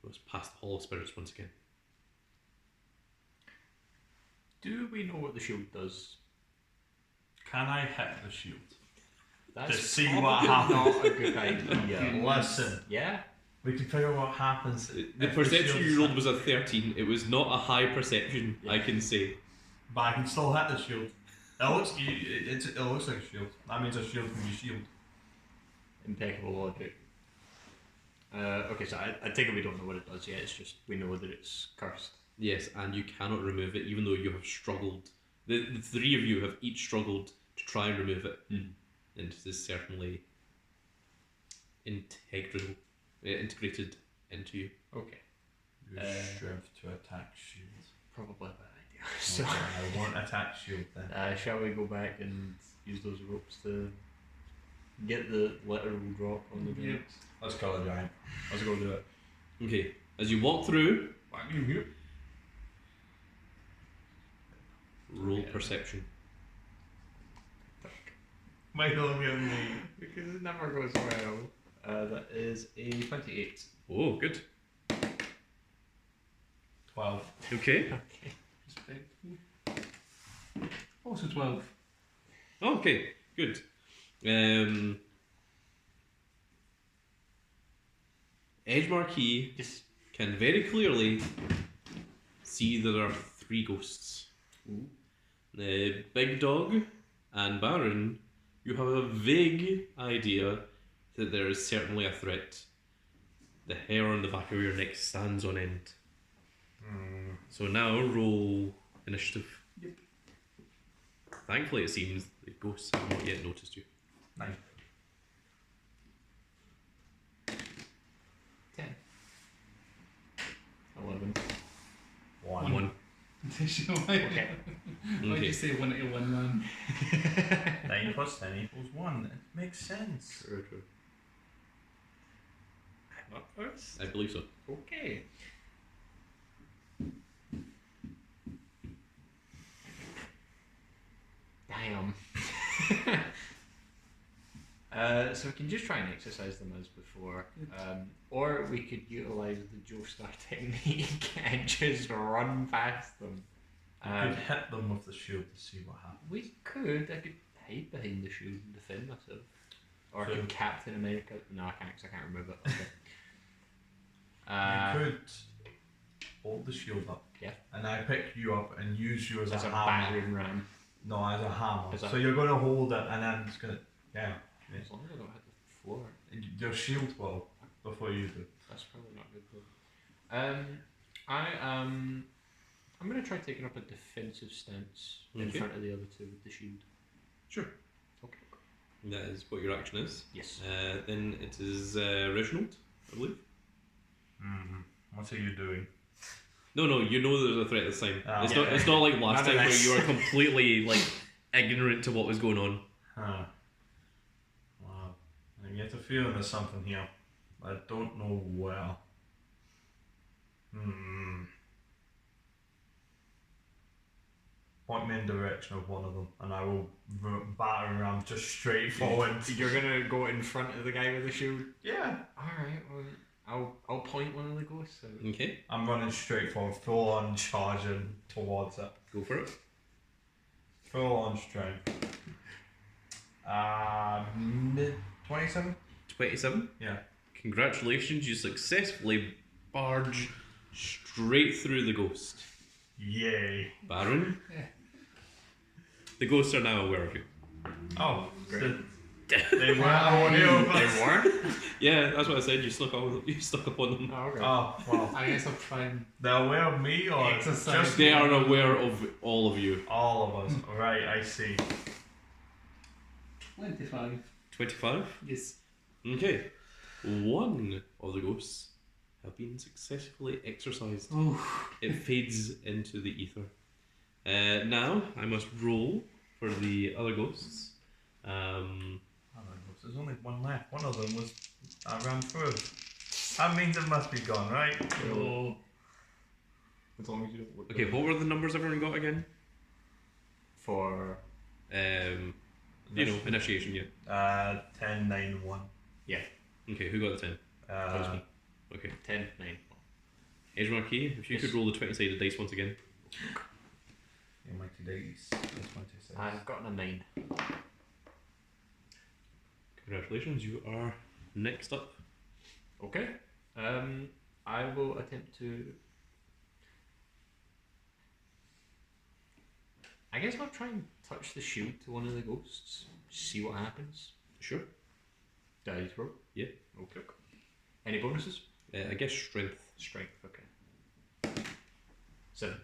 you must pass the Hall of Spirits once again. Do we know what the shield does? Can I hit the shield? That's To see probably what happens. Not a good idea. Listen, Yeah. we can figure out what happens. The if perception shield's you rolled hit. was a 13. It was not a high perception, I can say. But I can still hit the shield. It looks like a shield. That means a shield can be shield. Impeccable logic. Okay, so I take it we don't know what it does yet. It's just we know that it's cursed. Yes, and you cannot remove it, even though you have struggled. The three of you have each struggled to try and remove it. And it is certainly integrated into you. Okay. Use strength to attack shield. Probably a bad idea. So, Okay, I won't attack shield then. shall we go back and use those ropes to get the literal drop on the Yep. giants? Let's kill a giant. Let's go do it. Okay, as you walk through, roll Yeah. perception. Michael, look at me. Because it never goes well. That is a 28. Oh, good. 12. Okay. Okay. Respectful. Also 12. Okay, good. Edge Marquis Just. can very clearly see that there are three ghosts. Ooh. The Big Dog and Baron, you have a vague idea that there is certainly a threat. The hair on the back of your neck stands on end. So now roll initiative. Yep. Thankfully it seems the ghosts have not yet noticed you. 9. 10. 11. 1. 1. Okay. Why'd Okay. you say 1 to 1, man? 9 plus 10 equals 1. It makes sense. True. I'm up first. I believe so. Okay. Damn. So we can just try and exercise them as before, or we could utilise the Joestar technique and just run past them. You could hit them with the shield to see what happens. We could. I could hide behind the shield and defend myself, or I So- could Captain America. No, I can't. 'Cause I can't remove it. Okay. You could hold the shield up. Yeah. And I pick you up and use you as As a a hammer. battering ram. No, as a hammer. As a- So you're going to hold it and then it's going to. Yeah. As long as I don't hit the floor. Your shield will before you do. That's probably not good though. I'm gonna try taking up a defensive stance in Okay. front of the other two with the shield. Sure. Okay. That is what your action is. Yes. Then it is Reginald, I believe. What are you doing? No, you know there's a threat this time. Oh, It's yeah. not. It's not like last None of time where this. you were completely like ignorant to what was going on. Huh. Wow. I get a feeling there's something here. But I don't know where. Point me in the direction of one of them, and I will batter around just straight forward. You're gonna go in front of the guy with the shield. Yeah. All right. Well, I'll point one of the ghosts out. Okay, I'm running straight forward, full on charging towards it. go for it. Full on strength. Mid 27? 27. Yeah. Congratulations, you successfully barge straight through the ghost. Yay. Baron, The ghosts are now aware of you. Oh, Great. they weren't aware of They us. weren't? Yeah, that's what I said. You stuck upon them. Oh, okay. Oh, well. I guess I'll try and They're aware of me or Exercise. just They are aware of all of you. all of us? Right, I see. 25. 25. Yes. Okay. One of the ghosts have been successfully exorcised. Oh. It fades into the ether. Now I must roll for the other ghosts. There's only one left. One of them was I ran through. That means it must be gone, right? Oh. As long as you don't look Okay, what were the numbers everyone got again? for Initiation, yeah. 10, 9, 1. Okay, who got the 10? that was me. Okay. 10, 9. Edge Marquee, if you could Yes. roll the 20-sided dice once again. Yeah, mighty dice. That's 26. I've gotten a 9. Congratulations, you are next up. Okay. I will attempt to. I guess I'll try and touch the shield to one of the ghosts. See what happens. Sure. Do I throw? Yeah. Okay. Any bonuses? I guess strength. Strength. Okay. 7.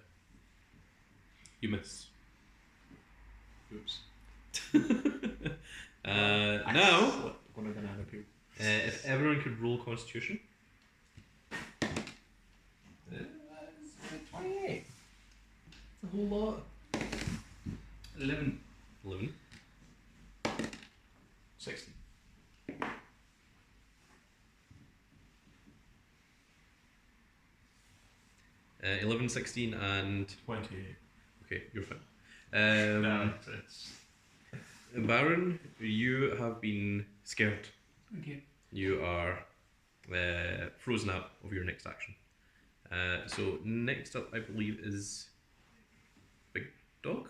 You miss. Oops. Now, Slipped one of the banana peel. if everyone could roll Constitution. 28. A whole lot. 11. 11. 16. 11, 16, and 28. okay, you're fine. No, it's Baron, you have been scared. Okay. You are frozen out of your next action. So next up, I believe, is Big Dog.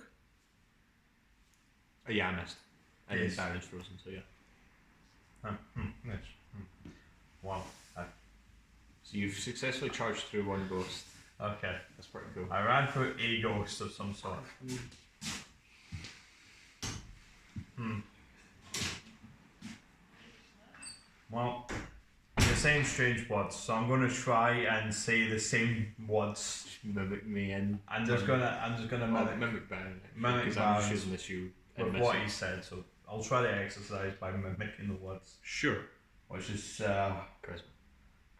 Yeah, I missed. And Yes. then Baron's frozen, so yeah. Yes. Wow. So you've successfully charged through one ghost. Okay. That's pretty cool. I ran through a ghost of some sort. Well, you're saying strange words, so I'm going to try and say the same words. Mimic me and I'm just gonna mimic mimic Baron. Mimic Because I'm Baron's choosing the shield. and with what missing. he said. So I'll try the exercise by mimicking the words, Sure. which is Charisma.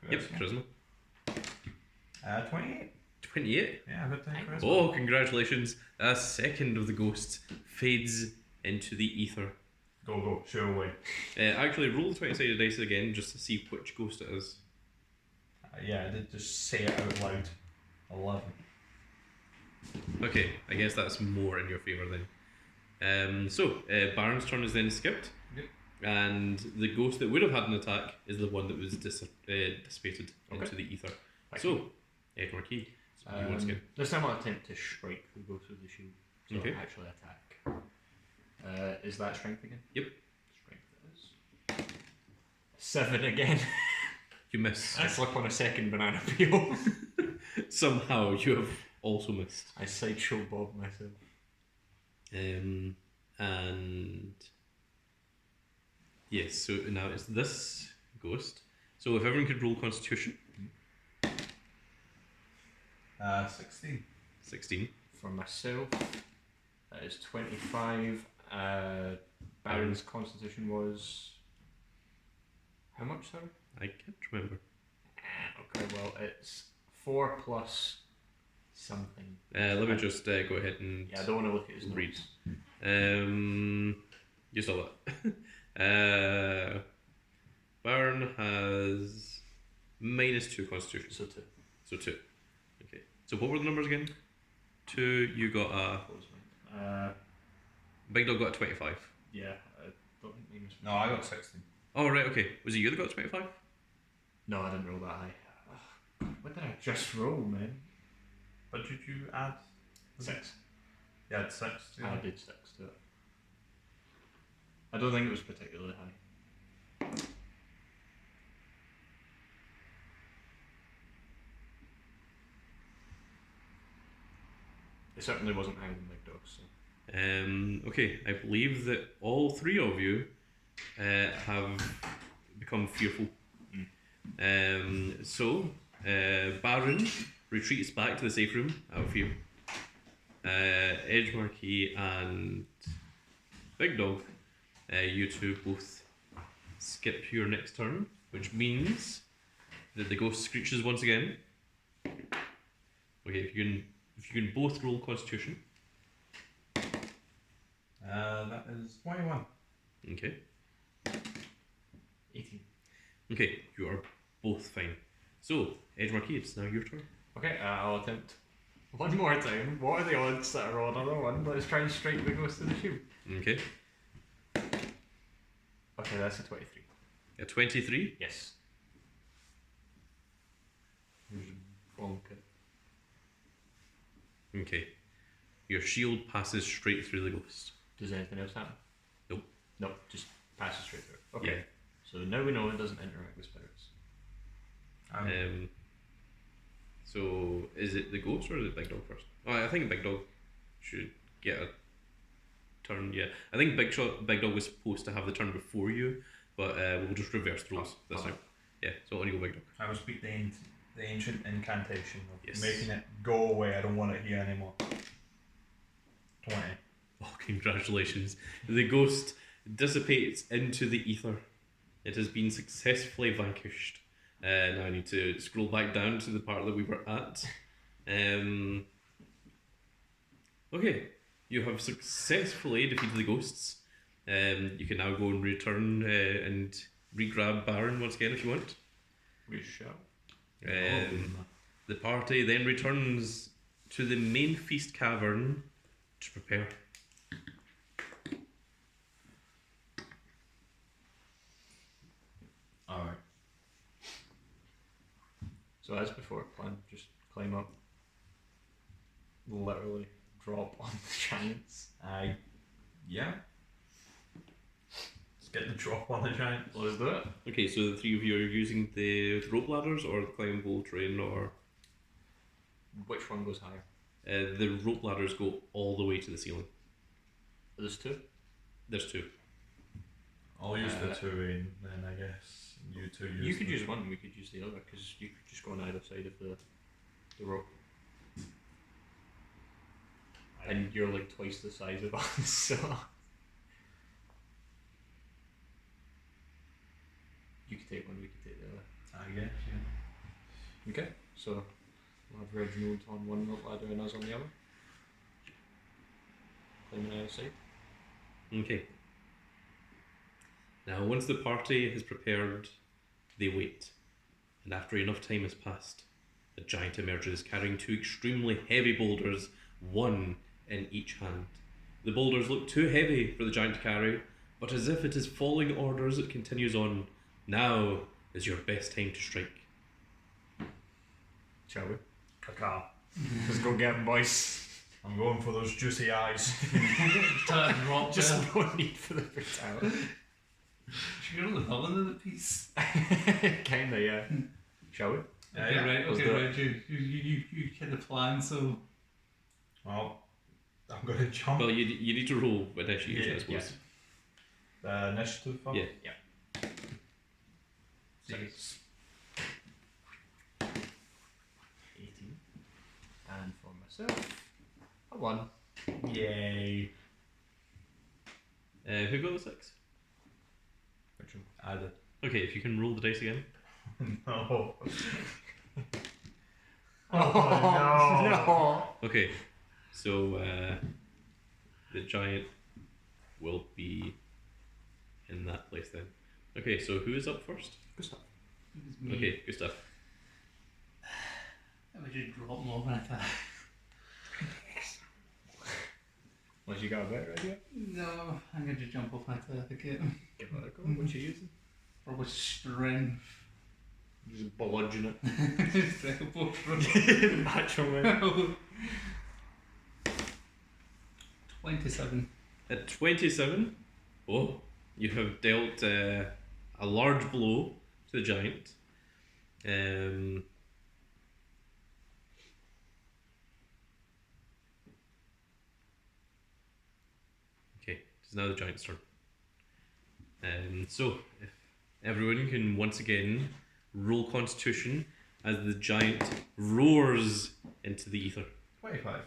Yep, charisma. 28. 28. Yeah, good thing charisma. Oh, congratulations. A second of the ghosts fades into the ether. Go, show away. Actually, roll the 20-sided dice again just to see which ghost it is. Yeah, I did just say it out loud. 11. Okay, I guess that's more in your favour then. Baron's turn is then skipped. Yep. And the ghost that would have had an attack is the one that was dissipated into Okay. the ether. Thank So, Ed Marquee, you once again. This time I'll attempt to strike the ghost with the shield. So Okay. actually attack. Is that strength again? Yep. Strength is 7 again. You miss. I slip on a second banana peel. Somehow you have also missed. I sideshow Bob myself. And yes, so now it's this ghost. So if everyone could roll Constitution. 16. 16. For myself, that is 25. Baron's constitution was. How much, sorry? I can't remember. Okay, well, it's 4 plus something. Let me just go ahead and Yeah, I don't want to look at his read. notes. You saw that. Baron has -2 Constitution. So 2. So 2. Okay. So what were the numbers again? 2, you got a... What was mine? Big Dog got a 25. Yeah, I don't think mine was. No, I got 16. Oh, right, okay. Was it you that got a 25? No, I didn't roll that high. Ugh, what did I just roll, man? But did you add? 6. Yeah, it's 6. I did 6 to it. I don't think it was particularly high. It certainly wasn't higher than Big Dog's, so. Okay, I believe that all three of you have become fearful. So, Baron retreats back to the safe room out of fear. Edge Marquee and Big Dog, you two both skip your next turn, which means that the ghost screeches once again. Okay, if you can both roll Constitution. That is 21. Okay. 18. Okay, you are both fine. So, Edge Marquee, it's now your turn. Okay, I'll attempt one more time. What are the odds that I roll another one? Let's try and strike the ghost of the shield. Okay. Okay, that's a 23. A 23. Yes. Bonk it. Okay. Your shield passes straight through the ghost. Does anything else happen? Nope. Nope, just passes straight through. Okay. Yeah. So now we know it doesn't interact with spirits. So, is it the ghost or is it Big Dog first? Oh, I think Big Dog should get a turn, yeah. I think Big Dog was supposed to have the turn before you, but we'll just reverse the roles this time. Yeah, so on you go, Big Dog. I will speak the ancient incantation of Yes. making it go away. I don't want it here anymore. 20. Oh, congratulations. The ghost dissipates into the ether. It has been successfully vanquished. Now I need to scroll back down to the part that we were at. Okay, you have successfully defeated the ghosts. You can now go and return and re-grab Baron once again if you want. We shall. The party then returns to the main feast cavern to prepare. Alright. So as before, plan just climb up, literally drop on the giants. Yeah. Let's get the drop on the giant. Let's do it. Okay, so the three of you are using the rope ladders or the climbable terrain, or Which one goes higher? the rope ladders go all the way to the ceiling. There's two. There's two. I'll use the terrain then, I guess. You two use You could the- use one, we could use the other, because you could just go on either side of the rope. And you're like twice the size of us, so. You could take one, we could take the other. I guess, yeah. Okay, so we'll have Reginald on one rope ladder and us on the other. Climbing either side. Okay. Now, once the party has prepared, they wait. And after enough time has passed, the giant emerges carrying two extremely heavy boulders, one in each hand. The boulders look too heavy for the giant to carry, but as if it is following orders, it continues on. Now is your best time to strike. Shall we? Caca. Let's go get him, boys. I'm going for those juicy eyes. Trying to drop Just there. no need for the brutality. Should we roll the villain of the piece? Kinda, yeah. Shall we? Okay, Yeah, right, let's okay, do right. You had the plan, so. Well, I'm going to jump. Well, you need to roll initiation, I suppose. Initiative first? Yeah. 6. 18. And for myself, a 1. Yay. Who got the 6? Which one? I did. Okay, if you can roll the dice again. No. Oh, Okay, so the giant will be in that place then. Okay, so who is up first? Good stuff. It was me. Okay, good stuff. I would just drop more than I thought. Unless you got a better idea. No, I'm going to jump off that again. Give it a go. What you using? Probably strength. Just bludgeon it. It's like a boat from Natural way. 27. At 27, oh, you have dealt a large blow to the giant. It's now the giant's turn. So, if everyone can once again roll Constitution as the giant roars into the ether. 25.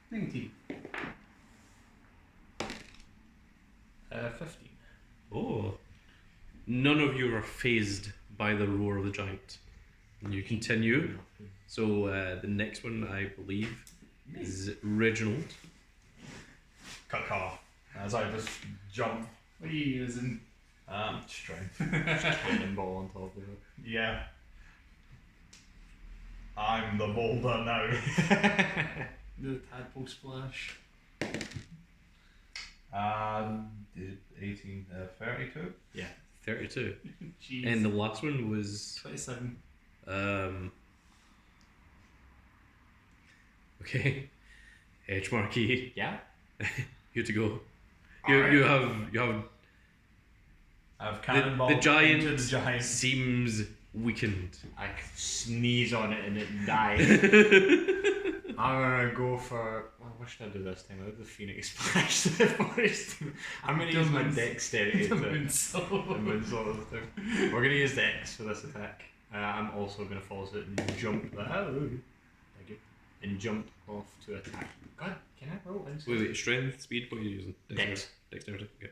19. 15. Oh. None of you are phased by the roar of the giant. And you continue. So the next one, I believe, is Reginald. Caca. As I just jump. What are you using? Strength. Cannonball on top of it. Yeah. I'm the boulder now. The tadpole splash. 18, 32. 32. Jeez. And the last one was 27. okay. Edge marquee. Yeah? You to go. Alright. You have I've cannonballed the giant into the giant. seems weakened. I sneeze on it and it dies. I'm gonna go for. Well, what should I do this time? I did the Phoenix Splash to the forest. I'm gonna use my dexterity to. Moonsault. Sort of thing. We're gonna use Dex for this attack. I'm also gonna follow it and jump. Thank you. And jump off to attack. God, can I roll inside? Wait, strength, speed, what are you using? Dex. Dexterity, okay.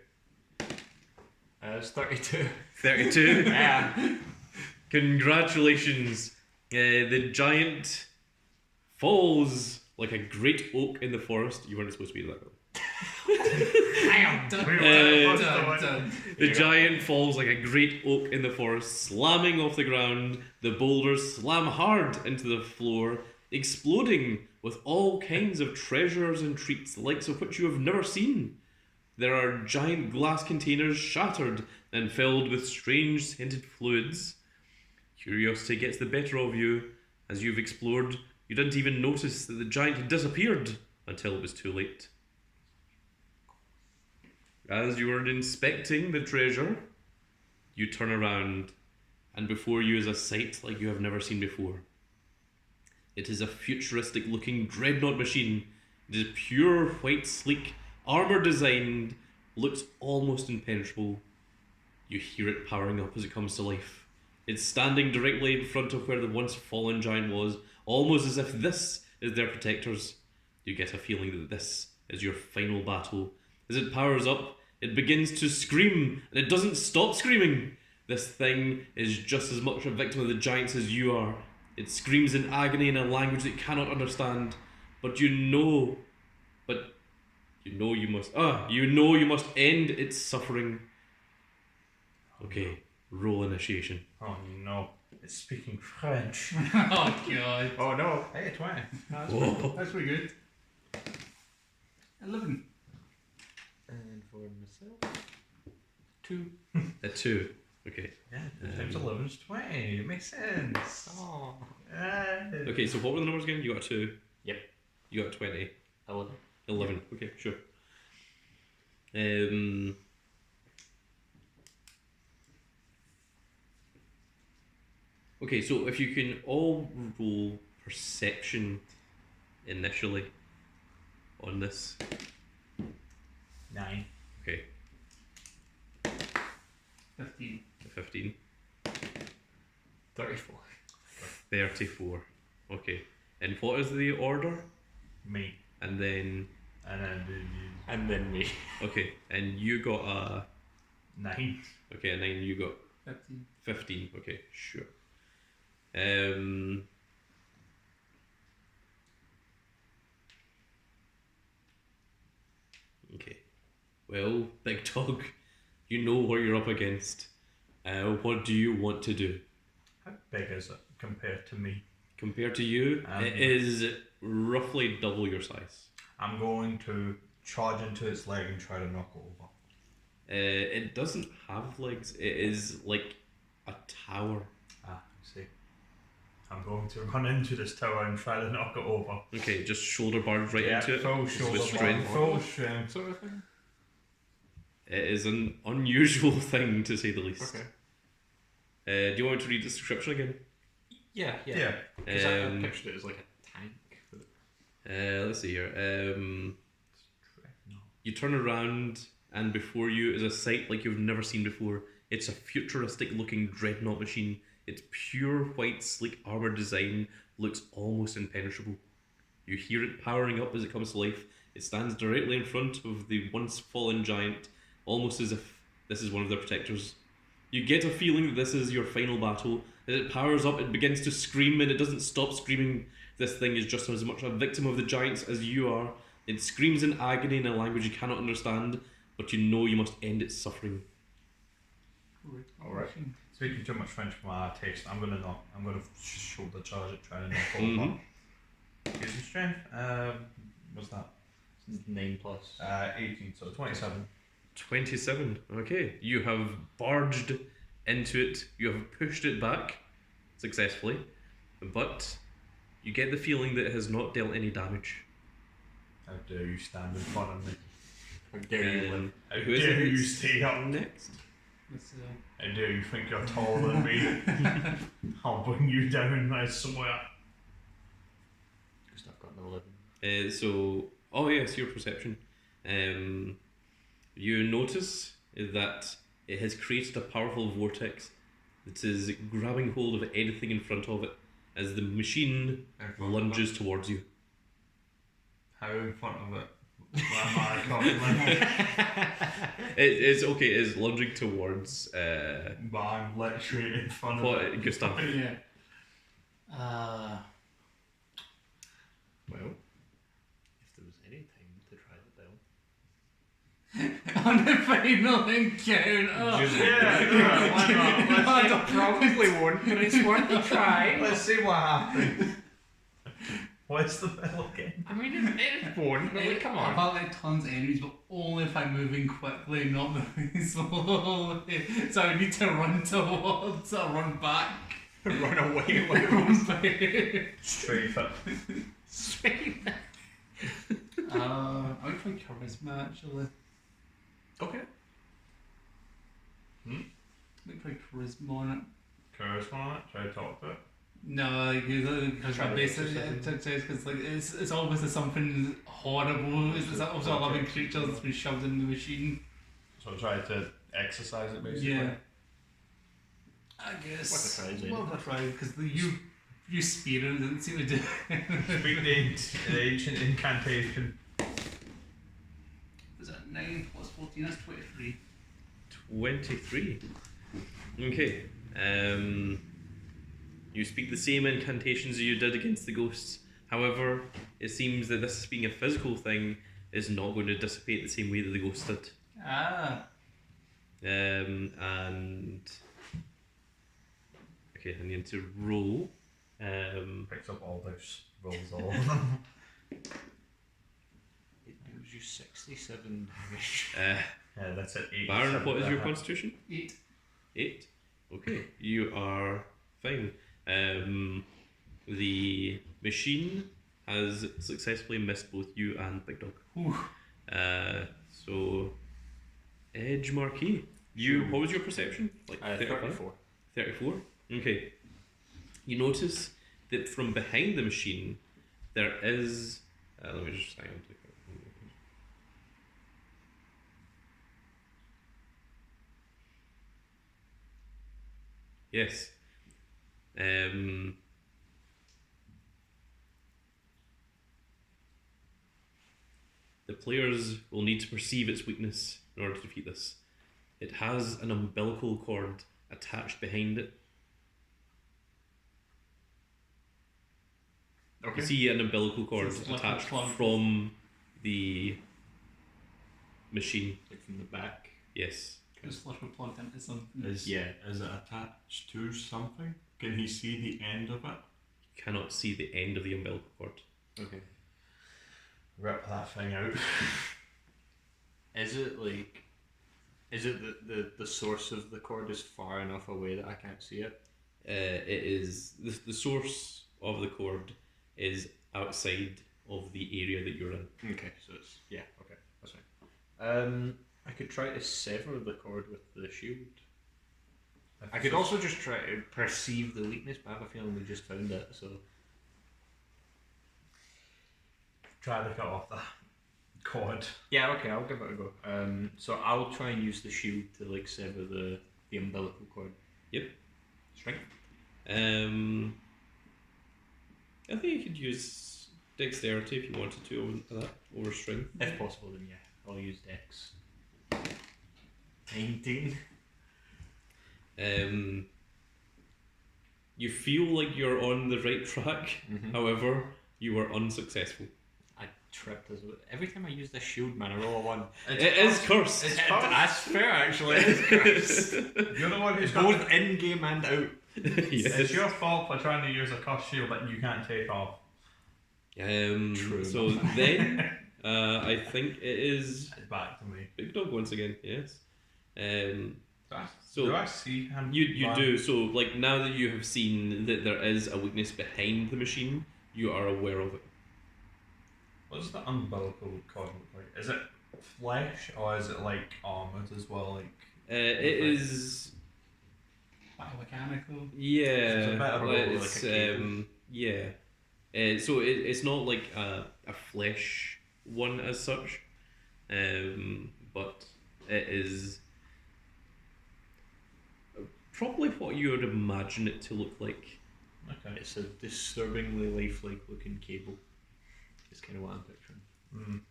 It's 32. 32. Yeah. Congratulations. The giant falls like a great oak in the forest. You weren't supposed to be that one. The giant falls like a great oak in the forest, slamming off the ground. The boulders slam hard into the floor, exploding with all kinds of treasures and treats, the likes of which you have never seen. There are giant glass containers shattered and filled with strange scented fluids. Curiosity gets the better of you. As you've explored, you didn't even notice that the giant had disappeared until it was too late. As you were inspecting the treasure, you turn around, and before you is a sight like you have never seen before. It is a futuristic looking dreadnought machine. It is pure white sleek, armour designed, looks almost impenetrable. You hear it powering up as it comes to life. It's standing directly in front of where the once fallen giant was, almost as if this is their protectors. You get a feeling that this is your final battle. As it powers up, it begins to scream, and it doesn't stop screaming. This thing is just as much a victim of the giants as you are. It screams in agony in a language that you cannot understand, but you know you must end its suffering. Okay, roll initiation. Oh no, it's speaking French. Oh god. Oh no, hey, 20. That's pretty good. 11. And for myself, 2. A 2. Okay. Yeah, 2 times 11 is 20. It makes sense. Oh. Okay, so what were the numbers again? You got a 2. Yep. You got 20. 11. 11. Okay, sure. Okay, so if you can all roll perception initially on this. 9. Okay, 15. 15. 34. 34. Okay. And what is the order? Me. And then... And then me. Okay, and you got a... 9. Okay, and then you got 15. 15. Okay, sure. Okay. Well, Big Dog, you know what you're up against. What do you want to do? How big is it compared to me? Compared to you, it is roughly double your size. I'm going to charge into its leg and try to knock it over. It doesn't have legs. It is like a tower. I see. I'm going to run into this tower and try to knock it over. Okay, just shoulder barge right into it. Full with shoulder strength. bar, full strength. Sort of thing. It is an unusual thing to say the least. Okay. Do you want me to read the description again? Yeah. Yeah. Because I pictured it as like a tank. Let's see here. You turn around, and before you is a sight like you've never seen before. It's a futuristic-looking dreadnought machine. Its pure white, sleek armored design looks almost impenetrable. You hear it powering up as it comes to life. It stands directly in front of the once fallen giant, almost as if this is one of their protectors. You get a feeling that this is your final battle. As it powers up, it begins to scream, and it doesn't stop screaming. This thing is just as much a victim of the giants as you are. It screams in agony in a language you cannot understand, but you know you must end its suffering. Alright. Speaking too much French for my taste, I'm gonna shoulder charge it, trying to knock all of that. Use your strength. What's that? 9 plus. 18, so 27. 27. Okay. You have barged into it. You have pushed it back successfully, but you get the feeling that it has not dealt any damage. How dare you stand in front of me? How dare you live? How Who is dare it? you stay up? Next. How dare you think you're taller than me? I'll bring you down, I swear. Because I've got an 11. Oh yes, your perception. You notice that it has created a powerful vortex that is grabbing hold of anything in front of it as the machine lunges towards you. How in front of it? Why am I It's okay. It's lunging towards. But I'm literally in front of What, it. Gustav? Yeah. Well, if there was any time to try the bell. On the final encounter. Yeah, why not? Probably won't, but it's worth a try. Let's see what happens. What's the bell again? I mean, it won't, but come on. I've like tons of enemies, but only if I'm moving quickly, not moving slowly. So I need to run towards or run back. Run away with Run back. Straight up. I would try charisma actually. Okay. I would try charisma on it. Charisma on it? Try to talk to it. No, because Try my to basic exercise. because like it's always something horrible. It's also a living creature that's been shoved in the machine. So try to exercise it basically. Yeah. I guess. Worth a try, isn't it? Worth a try because you spear and it didn't seem to do. Speak the ancient incantation. Was that 9 plus 14? That's 23. 23. Okay. You speak the same incantations you did against the ghosts. However, it seems that this being a physical thing is not going to dissipate the same way that the ghosts did. Ah. And okay, I need to roll. Picks up all those rolls, all of them. It gives you 67 damage. Yeah, that's it. 8. Baron, what is your constitution? 8. 8. Okay, you are fine. The machine has successfully missed both you and Big Dog. Ooh. So, Edge Marquis, what was your perception? Like 34. 34? Okay. You notice that from behind the machine, there is. Let me just hang on to it. Yes. The players will need to perceive its weakness in order to defeat this. It has an umbilical cord attached behind it. Okay. You see an umbilical cord So it's like attached a plug. from the machine. Like from the back. Yes. Just literally plugged into something. Is it attached to something? Can he see the end of it? You cannot see the end of the umbilical cord. Okay. Rip that thing out. Is it like... Is it that the source of the cord is far enough away that I can't see it? It is the source of the cord is outside of the area that you're in. Okay, so it's... Yeah, okay, that's fine. I could try to sever the cord with the shield. I could also just try to perceive the weakness, but I have a feeling we just found it, so... try to cut off that cord. Yeah, okay, I'll give it a go. So I'll try and use the shield to like sever the umbilical cord. Yep. Strength. I think you could use dexterity if you wanted to over strength. If possible, then yeah, I'll use Dex. 19. You feel like you're on the right track, however, you were unsuccessful. I tripped as well. Every time I use this shield, man, I roll a 1. It is cursed. It's That's fair, actually. It's cursed. You're the one who's got Both in game and out. Yes. It's your fault for trying to use a cursed shield that you can't take off. True. So then, I think it is It's back to me. Big Dog once again. Yes. So do I see him? you run? do. So like now that you have seen that there is a weakness behind the machine, you are aware of it. What does the umbilical cord look like? Is it flesh or is it like armoured as well? Like It is. Biomechanical. Yeah. It's a bit of a- It's, like a cable. yeah. So it's not like a flesh one as such, but it is probably what you would imagine it to look like. okay. It's a disturbingly lifelike looking cable. It's kind of what I'm picturing.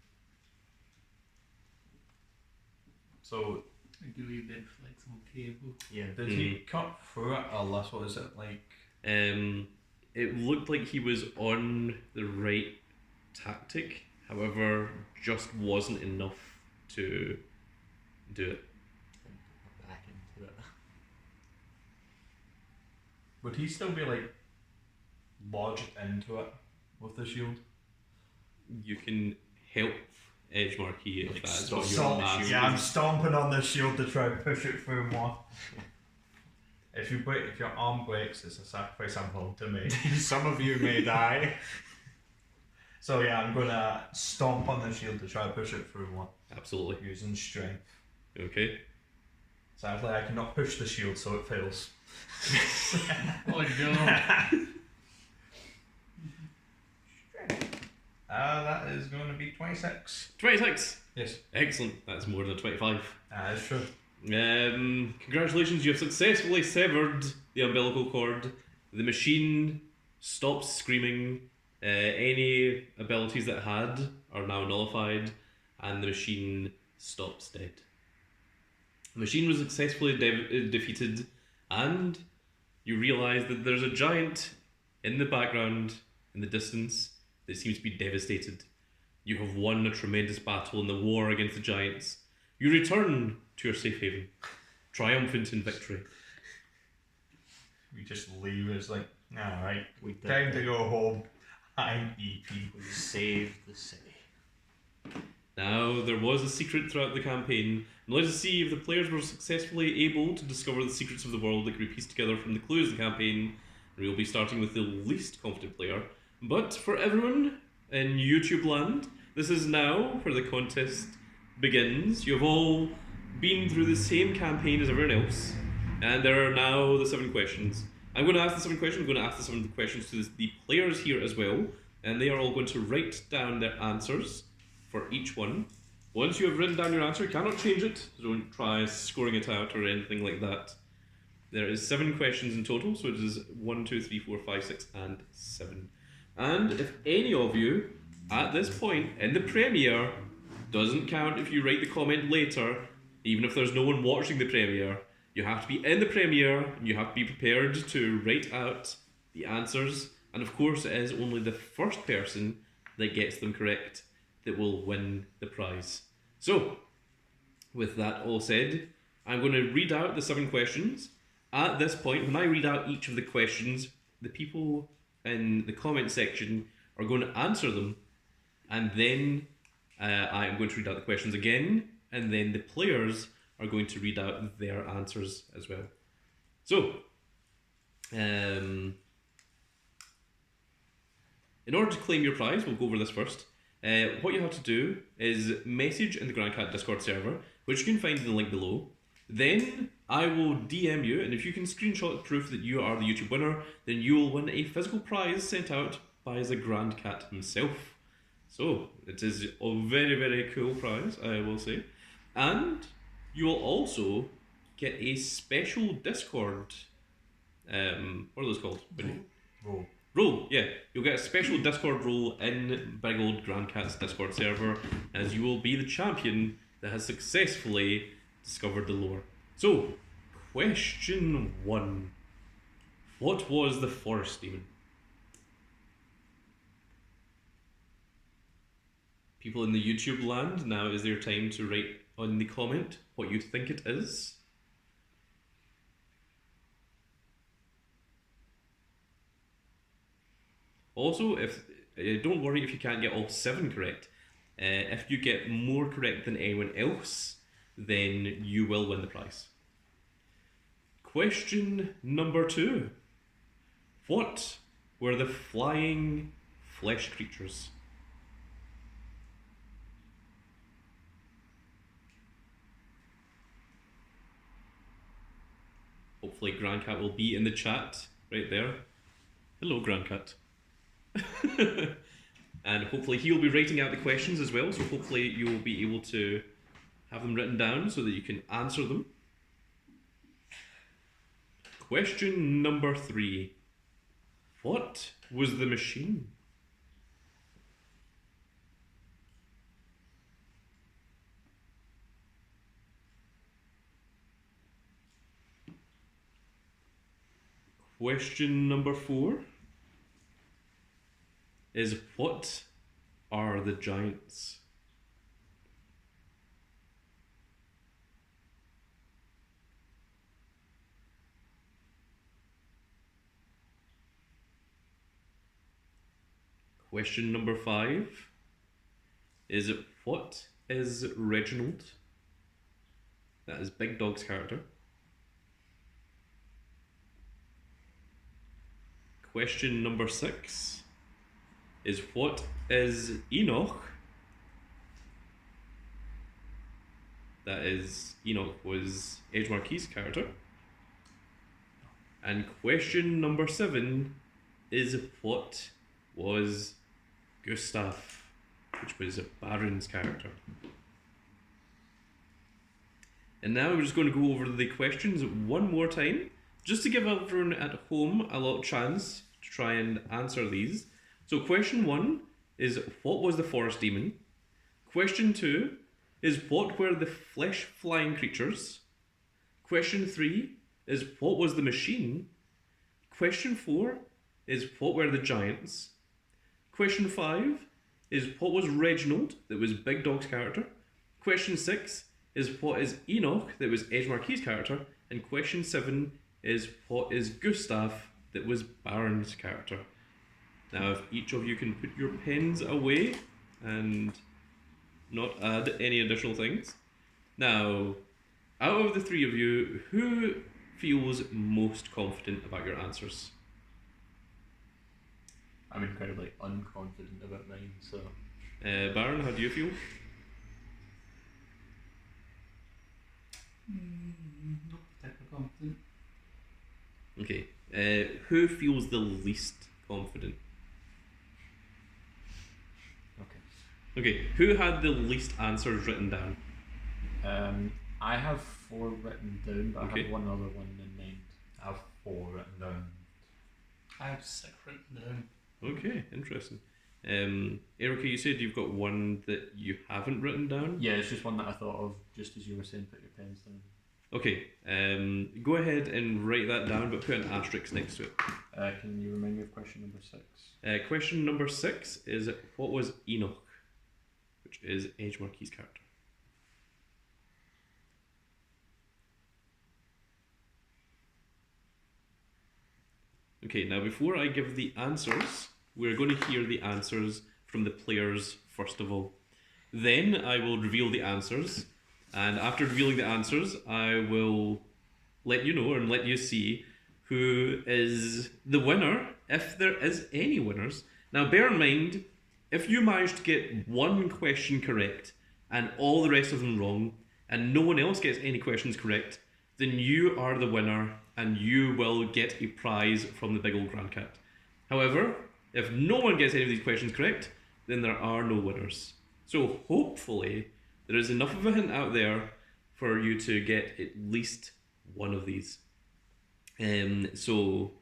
So A gooey bit flexible cable. Yeah. did he cut through it or less? What is it like? It looked like he was on the right tactic, however, just wasn't enough to do it. Back into it. Would he still be like lodged into it with the shield? You can help Edge Marquee if Like that's stop what Stomp. you're asking. Yeah, I'm stomping on the shield to try and push it through more. If your arm breaks, it's a sacrifice I'm willing to make. Some of you may die. So yeah, I'm gonna stomp on the shield to try and push it through more Absolutely. using strength. Okay. Sadly, I cannot push the shield, so it fails. Oh no. That is going to be 26. 26! Yes, Excellent. That's more than a 25. that is true. Congratulations, you have successfully severed the umbilical cord. The machine stops screaming. Any abilities that it had are now nullified, and the machine stops dead. The machine was successfully defeated, and you realise that there's a giant in the background, in the distance, that seems to be devastated. You have won a tremendous battle in the war against the giants. You return to your safe haven, triumphant in victory. We just leave. It's like, alright, We did time it. to go home. I'm EP. We saved the city. Now, there was a secret throughout the campaign, and let us see if the players were successfully able to discover the secrets of the world that could be pieced together from the clues of the campaign. And we'll be starting with the least confident player. But for everyone in YouTube land, this is now where the contest begins. You've all been through the same campaign as everyone else, and there are now the 7 questions. I'm going to ask the 7 questions. I'm going to ask the 7 questions to the players here as well, and they are all going to write down their answers for each one. Once you have written down your answer, you cannot change it. So don't try scoring it out or anything like that. There is 7 questions in total, so it is 1, 2, 3, 4, 5, 6, and 7. And if any of you, at this point in the premiere, doesn't count if you write the comment later, even if there's no one watching the premiere, you have to be in the premiere, and you have to be prepared to write out the answers, and of course it is only the first person that gets them correct that will win the prize. So, with that all said, I'm going to read out the 7 questions. At this point, when I read out each of the questions, the people in the comment section are going to answer them, and then I'm going to read out the questions again, and then the players are going to read out their answers as well. So, in order to claim your prize, we'll go over this first. What you have to do is message in the Grand Cat Discord server, which you can find in the link below. Then I will DM you, and if you can screenshot proof that you are the YouTube winner, then you will win a physical prize sent out by the Grand Cat himself. So it is a very, very cool prize, I will say. And you will also get a special Discord. What are those called? Roll. Role, yeah. You'll get a special Discord role in Big Old Grand Cat's Discord server, as you will be the champion that has successfully discovered the lore. So, question 1. What was the forest demon? People in the YouTube land, now is their time to write on the comment what you think it is. Also, if don't worry if you can't get all 7 correct. If you get more correct than anyone else, then you will win the prize. Question number 2. What were the flying flesh creatures? Hopefully Grandcat will be in the chat right there. Hello, Grandcat. And hopefully he'll be writing out the questions as well, so hopefully you'll be able to have them written down so that you can answer them. Question number 3. What was the machine? Question number 4 is what are the giants? Question number 5 is what is Reginald? That is Big Dog's character. Question number 6 is what is Enoch? That is, Enoch was Edge Marquis' character. And question number 7 is what was Gustav, which was Baron's character. And now we're just going to go over the questions one more time, just to give everyone at home a lot of chance to try and answer these. So question 1 is what was the forest demon? Question 2 is what were the flesh-flying creatures? Question 3 is what was the machine? Question 4 is what were the giants? Question 5 is what was Reginald, that was Big Dog's character? Question 6 is what is Enoch, that was Edge Marquis' character? And question 7 is what is Gustav, that was Baron's character? Now, if each of you can put your pens away and not add any additional things. Now, out of the 3 of you, who feels most confident about your answers? I'm incredibly unconfident about mine, so. Baron, how do you feel? Not particularly confident. Okay. Who feels the least confident? Okay, who had the least answers written down? I have 4 written down, but I Okay. have one other one in mind. I have 4 written down. I have 6 written down. Okay, interesting. Erica, you said you've got one that you haven't written down? Yeah, it's just one that I thought of just as you were saying, put your pens down. Okay, go ahead and write that down, but put an asterisk next to it. Can you remind me of question number 6? Question number 6 is what was Enoch, which is Edge Marquis' character. Okay, now before I give the answers, we're going to hear the answers from the players first of all. Then I will reveal the answers, and after revealing the answers, I will let you know and let you see who is the winner, if there is any winners. Now bear in mind, if you manage to get one question correct and all the rest of them wrong, and no one else gets any questions correct, then you are the winner and you will get a prize from the Big Old Grand Cat. However, if no one gets any of these questions correct, then there are no winners. So hopefully there is enough of a hint out there for you to get at least one of these. So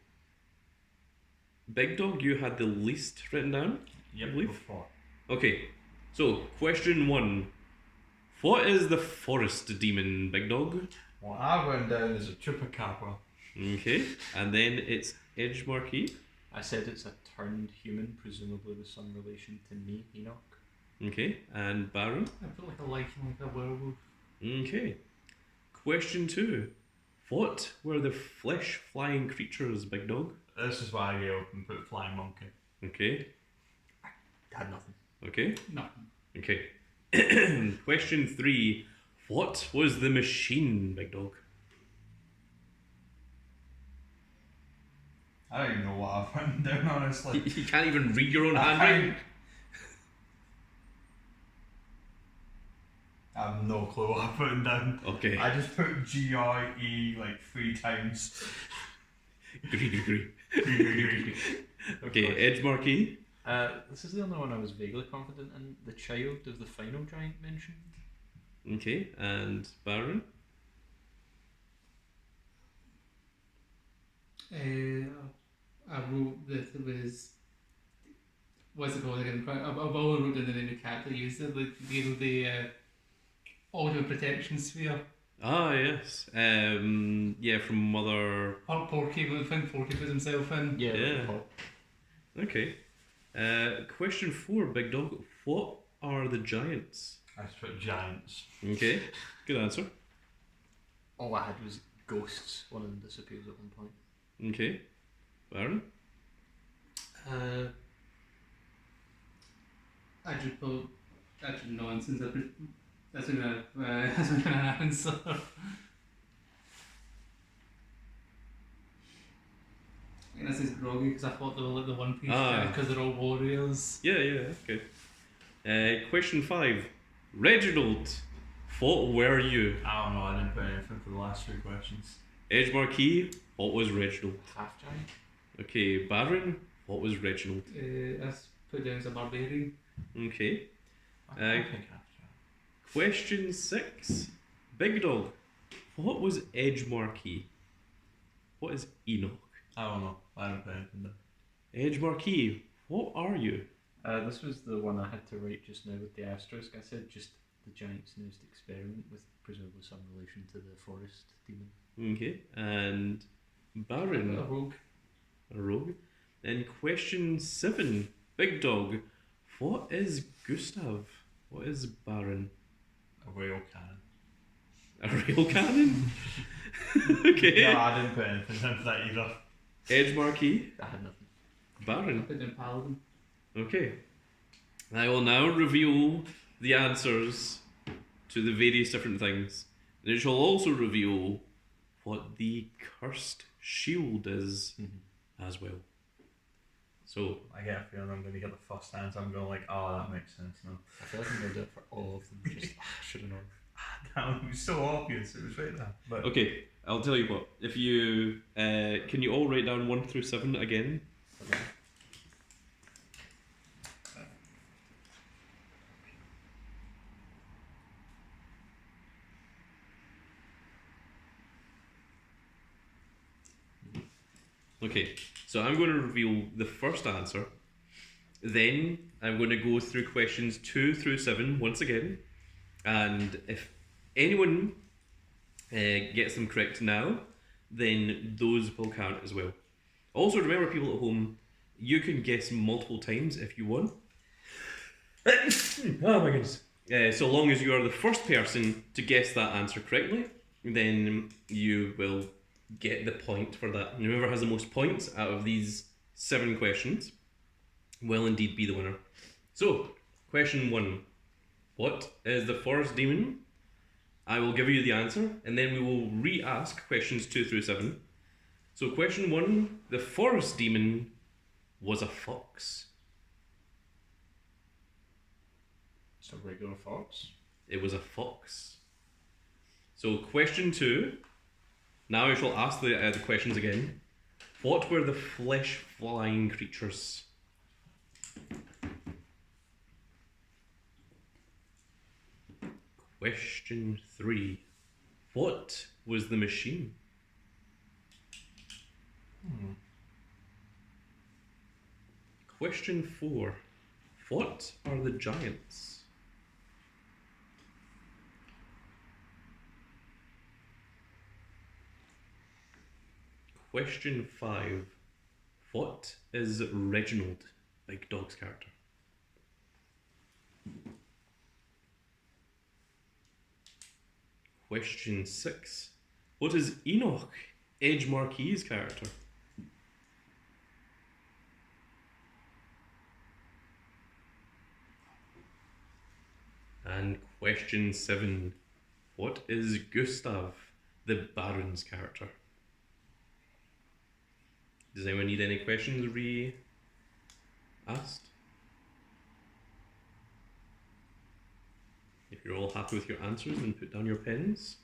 Big Dog, you had the least written down? Yep, I believe. before. Okay, so question 1. What is the forest demon, Big Dog? What I went down is a chupacabra. Okay, and then it's Edge Marquee. I said it's a turned human, presumably with some relation to me, Enoch. Okay, and Baron. I feel like I like him like a werewolf. Okay. Question 2. What were the flesh-flying creatures, Big Dog? This is why I go up and put flying monkey. Okay. Had nothing. Okay. Nothing. Okay. Question 3. What was the machine, Big Dog? I don't even know what I've written down, honestly. You can't even read your own I handwriting. I have no clue what I've put down. Okay. I just put GIE like 3 times. Agree. Green. Okay, Edge Marquee. This is the only one I was vaguely confident in. The child of the final giant mentioned. Okay, and Baron. I wrote that it was. What's it called again? I've only wrote in the name of cat that used it, like the ultimate protection sphere. Ah, yes. Yeah, from Mother. Porky was himself in. Yeah. Yeah. Pop. Okay. Question 4, Big Dog. What are the giants? I just put giants. Okay, good answer. All I had was ghosts. One of them disappears at one point. Okay, Baron. I just put that's nonsense. That's an answer. And this is groggy because I thought they were like the One Piece because they're all warriors. Yeah, okay. Question 5. Reginald, what were you? I don't know, I didn't put anything for the last 3 questions. Edge Marquee, what was Reginald? Half giant. Okay, Baron, what was Reginald? That's put down as a barbarian. Okay. I don't think I've Question 6. Big Dog, what was Edge Marquee? What is Enoch? I don't know, I didn't put anything down. Edge Marquee, what are you? This was the one I had to write just now with the asterisk. I said just the giant's newest experiment with presumably some relation to the forest demon. Okay, and A Baron, rogue. a rogue. And question 7. Big Dog, what is Gustav? What is Baron? A rail cannon. A rail cannon? Okay. No, I didn't put anything down for that either. Edge Marquee, I had nothing. I Baron. put down paladin. Okay. I will now reveal the answers to the various different things. And it shall also reveal what the cursed shield is as well. So, I get a feeling I'm going to get the first answer. I'm going like, oh, that makes sense now. I feel like I'm going to do it for all of them. Just should have known. That was so obvious. It was right there. But okay, I'll tell you what. If you can you all write down 1 through 7 again? Okay. Okay, so I'm going to reveal the first answer. Then I'm going to go through questions 2 through 7 once again. And if anyone gets them correct now, then those will count as well. Also, remember, people at home, you can guess multiple times if you want. Oh my goodness. So long as you are the first person to guess that answer correctly, then you will get the point for that. And whoever has the most points out of these 7 questions will indeed be the winner. So, question 1. What is the forest demon? I will give you the answer, and then we will re-ask questions 2 through 7. So, question 1. The forest demon was a fox. It's a regular fox. It was a fox. So, question 2. Now I shall ask the questions again. What were the flesh-flying creatures? Question 3. What was the machine? Question 4. What are the giants? Question 5. What is Reginald, Big Dog's character? Question 6. What is Enoch, Edge Marquis's character? And question 7. What is Gustav, the Baron's character? Does anyone need any questions re-asked? If you're all happy with your answers, then put down your pens.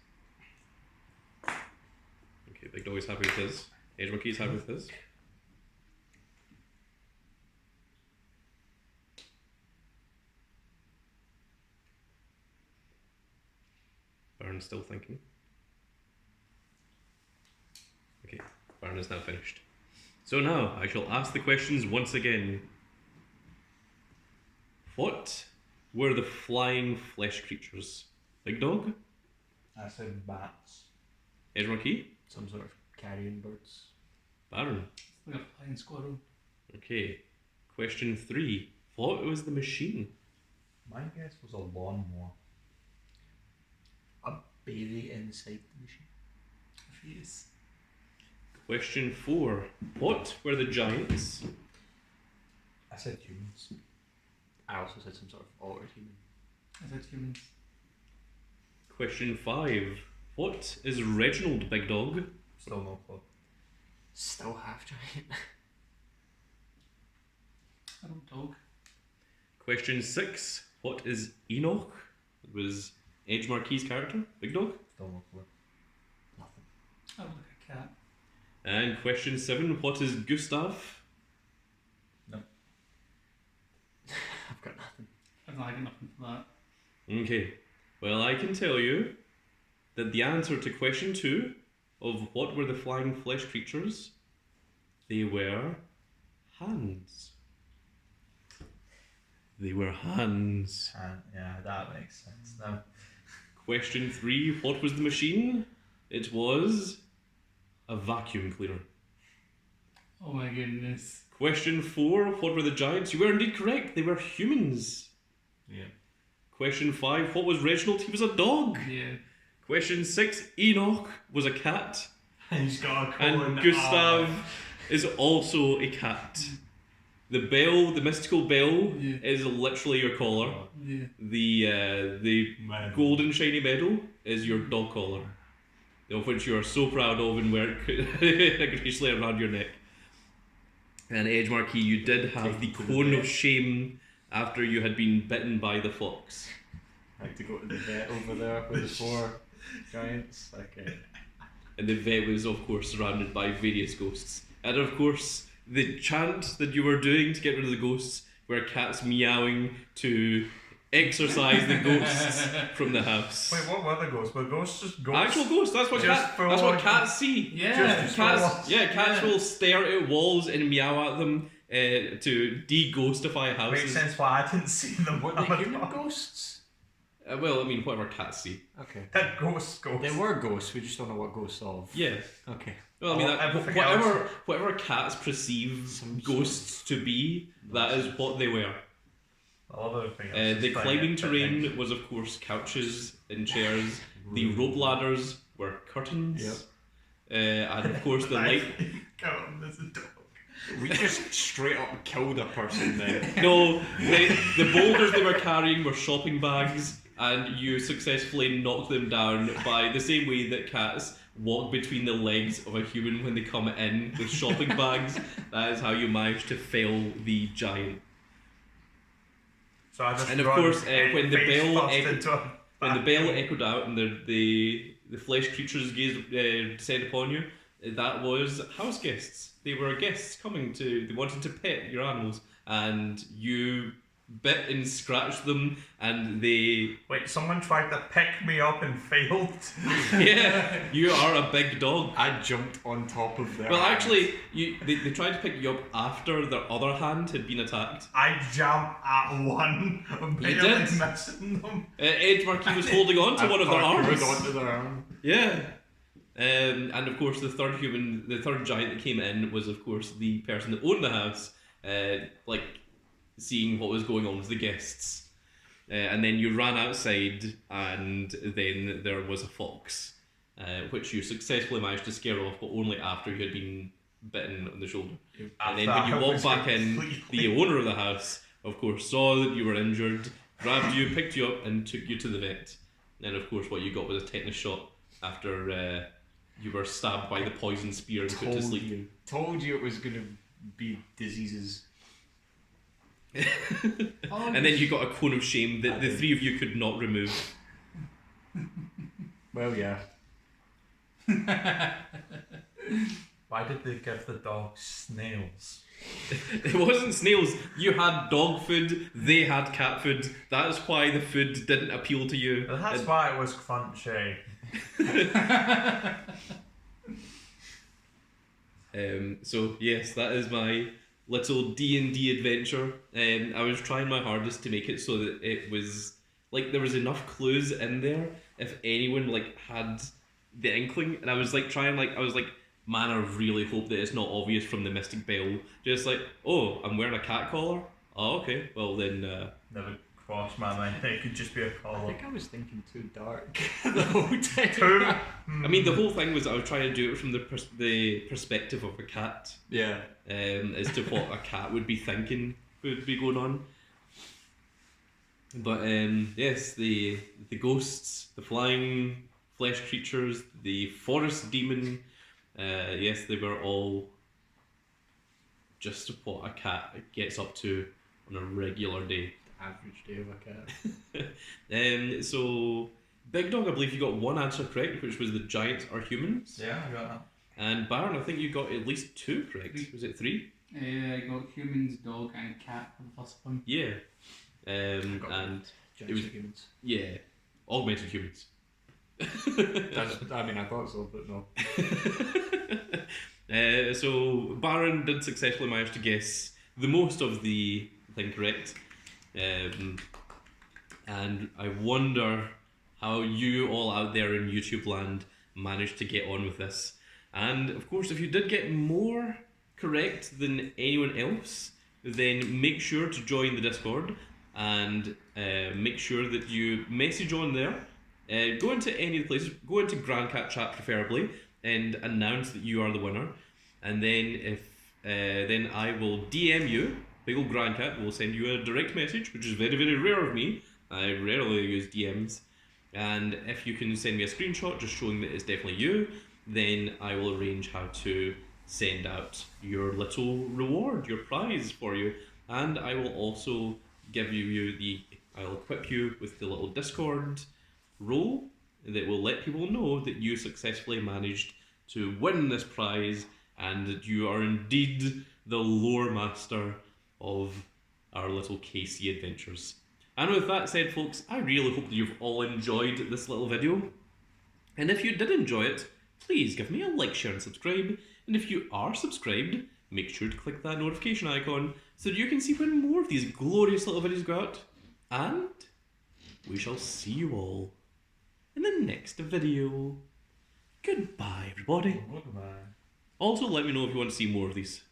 Okay, Big Dog is happy with his. Edge Marquis is happy with his. Baron's still thinking. Okay, Baron is now finished. So now, I shall ask the questions once again. What were the flying flesh creatures? Big Dog? I said bats. Edge Marquis? Some sort of carrion birds. Baron? Like a flying squirrel. Okay. Question 3. What was the machine? My guess was a lawnmower. A baby inside the machine. Yes. Question 4. What were the giants? I said humans. I also said some sort of altered human. I said humans. Question 5. What is Reginald, Big Dog? Still no clue. Still half giant. I don't talk. Question 6. What is Enoch? It was Edge Marquis's character, Big Dog. Still no clue. Nothing. I look like a cat. And question 7. What is Gustav? I've got nothing. I've not got nothing for that. Okay. Well, I can tell you that the answer to question 2 of what were the flying flesh creatures, they were hands. They were hands. Yeah, that makes sense now. Question 3. What was the machine? It was a vacuum cleaner. Oh my goodness. Question 4. What were the giants? You were indeed correct. They were humans. Yeah. Question 5. What was Reginald? He was a dog. Yeah. Question 6. Enoch was a cat. He's got a coat And Gustav is also a cat. The bell, the mystical bell, Yeah. is literally your collar. Yeah. The Man. golden shiny medal is your dog collar, of which you are so proud of and wear it gracefully around your neck. And Edge Marquis, you did have the cone of shame after you had been bitten by the fox. I had to go to the vet over there with the 4 giants. Okay. And the vet was, of course, surrounded by various ghosts. And of course, the chant that you were doing to get rid of the ghosts were cats meowing to exorcise the ghosts from the house. Wait, what were the ghosts? Were ghosts just ghosts? Actual ghosts. That's what that's what cats see. Yeah. Just Cats, walls. cats will stare at walls and meow at them to de-ghostify houses. Makes sense why I didn't see them. Were they human ghosts? Well, I mean, whatever cats see. Okay. That ghosts. They were ghosts, we just don't know what ghosts of. Yeah. Okay. Well, I mean, Everything whatever cats perceive ghosts to be, that is what they were. The climbing terrain was, of course, couches and chairs. The rope ladders were curtains. Yep. And of course, the light. There's a dog. We just straight up killed a person then. No, the boulders they were carrying were shopping bags, and you successfully knocked them down by the same way that cats walk between the legs of a human when they come in with shopping bags. That is how you managed to fell the giant. So I just And of run course, when the face bell first echoed, into a when the bell bathroom. echoed out and the flesh creatures descended upon you, that was house guests. They were guests coming they wanted to pet your animals, and you bit and scratched them, and they Wait, someone tried to pick me up and failed. yeah, you are a big dog. I jumped on top of their Well, hand. actually, they tried to pick you up after their other hand had been attacked. I jumped at one, barely did. missing them. Edge Marquis was holding on to one of their arms. onto their arm. Yeah. And of course, the third giant that came in was, of course, the person that owned the house, like seeing what was going on with the guests. And then you ran outside, and then there was a fox, which you successfully managed to scare off, but only after you had been bitten on the shoulder. And then when you walked back in, the owner of the house, of course, saw that you were injured, grabbed you, picked you up, and took you to the vet. And of course, what you got was a tetanus shot after you were stabbed by the poison spear and put to sleep. Told you it was going to be diseases. And then you got a cone of shame that the three of you could not remove. Well, yeah. Why did they give the dog snails? It wasn't snails. You had dog food, they had cat food. That's why the food didn't appeal to you. That's why it was crunchy. So yes, that is my little D&D adventure. I was trying my hardest to make it so that it was like there was enough clues in there if anyone like had the inkling, and I was like trying like I was like, man, I really hope that it's not obvious from the Mystic Bell. Just like, oh, I'm wearing a cat collar. Oh, okay. Well then. Never crossed my mind. It could just be a I collar. think I was thinking too dark the whole time. I mean, the whole thing was I was trying to do it from the perspective of a cat. Yeah. As to what a cat would be thinking would be going on. But yes, the ghosts, the flying flesh creatures, the forest demon, yes, they were all just what a cat gets up to on a regular day. The average day of a cat. So Big Dog, I believe you got one answer correct, which was the giants are humans. Yeah, I got that. And Baron, I think you got at least two correct. Was it three? I got humans, dog, and cat for the first one. Yeah. And Giants it was are humans. yeah, augmented humans. I mean, I thought so, but no. So Baron did successfully manage to guess the most of the thing correct. And I wonder how you all out there in YouTube land managed to get on with this. And of course, if you did get more correct than anyone else, then make sure to join the Discord and make sure that you message on there. Go into any of the places, go into Grand Cat Chat preferably, and announce that you are the winner. And then then I will DM you. Big ol' Grand Cat will send you a direct message, which is very, very rare of me. I rarely use DMs. And if you can send me a screenshot just showing that it's definitely you, then I will arrange how to send out your little reward, your prize for you. And I will also give I'll equip you with the little Discord role that will let people know that you successfully managed to win this prize and that you are indeed the lore master of our little KC adventures. And with that said, folks, I really hope that you've all enjoyed this little video. And if you did enjoy it, please give me a like, share and subscribe. And if you are subscribed, make sure to click that notification icon so that you can see when more of these glorious little videos go out. And we shall see you all in the next video. Goodbye, everybody. Goodbye. Also, let me know if you want to see more of these.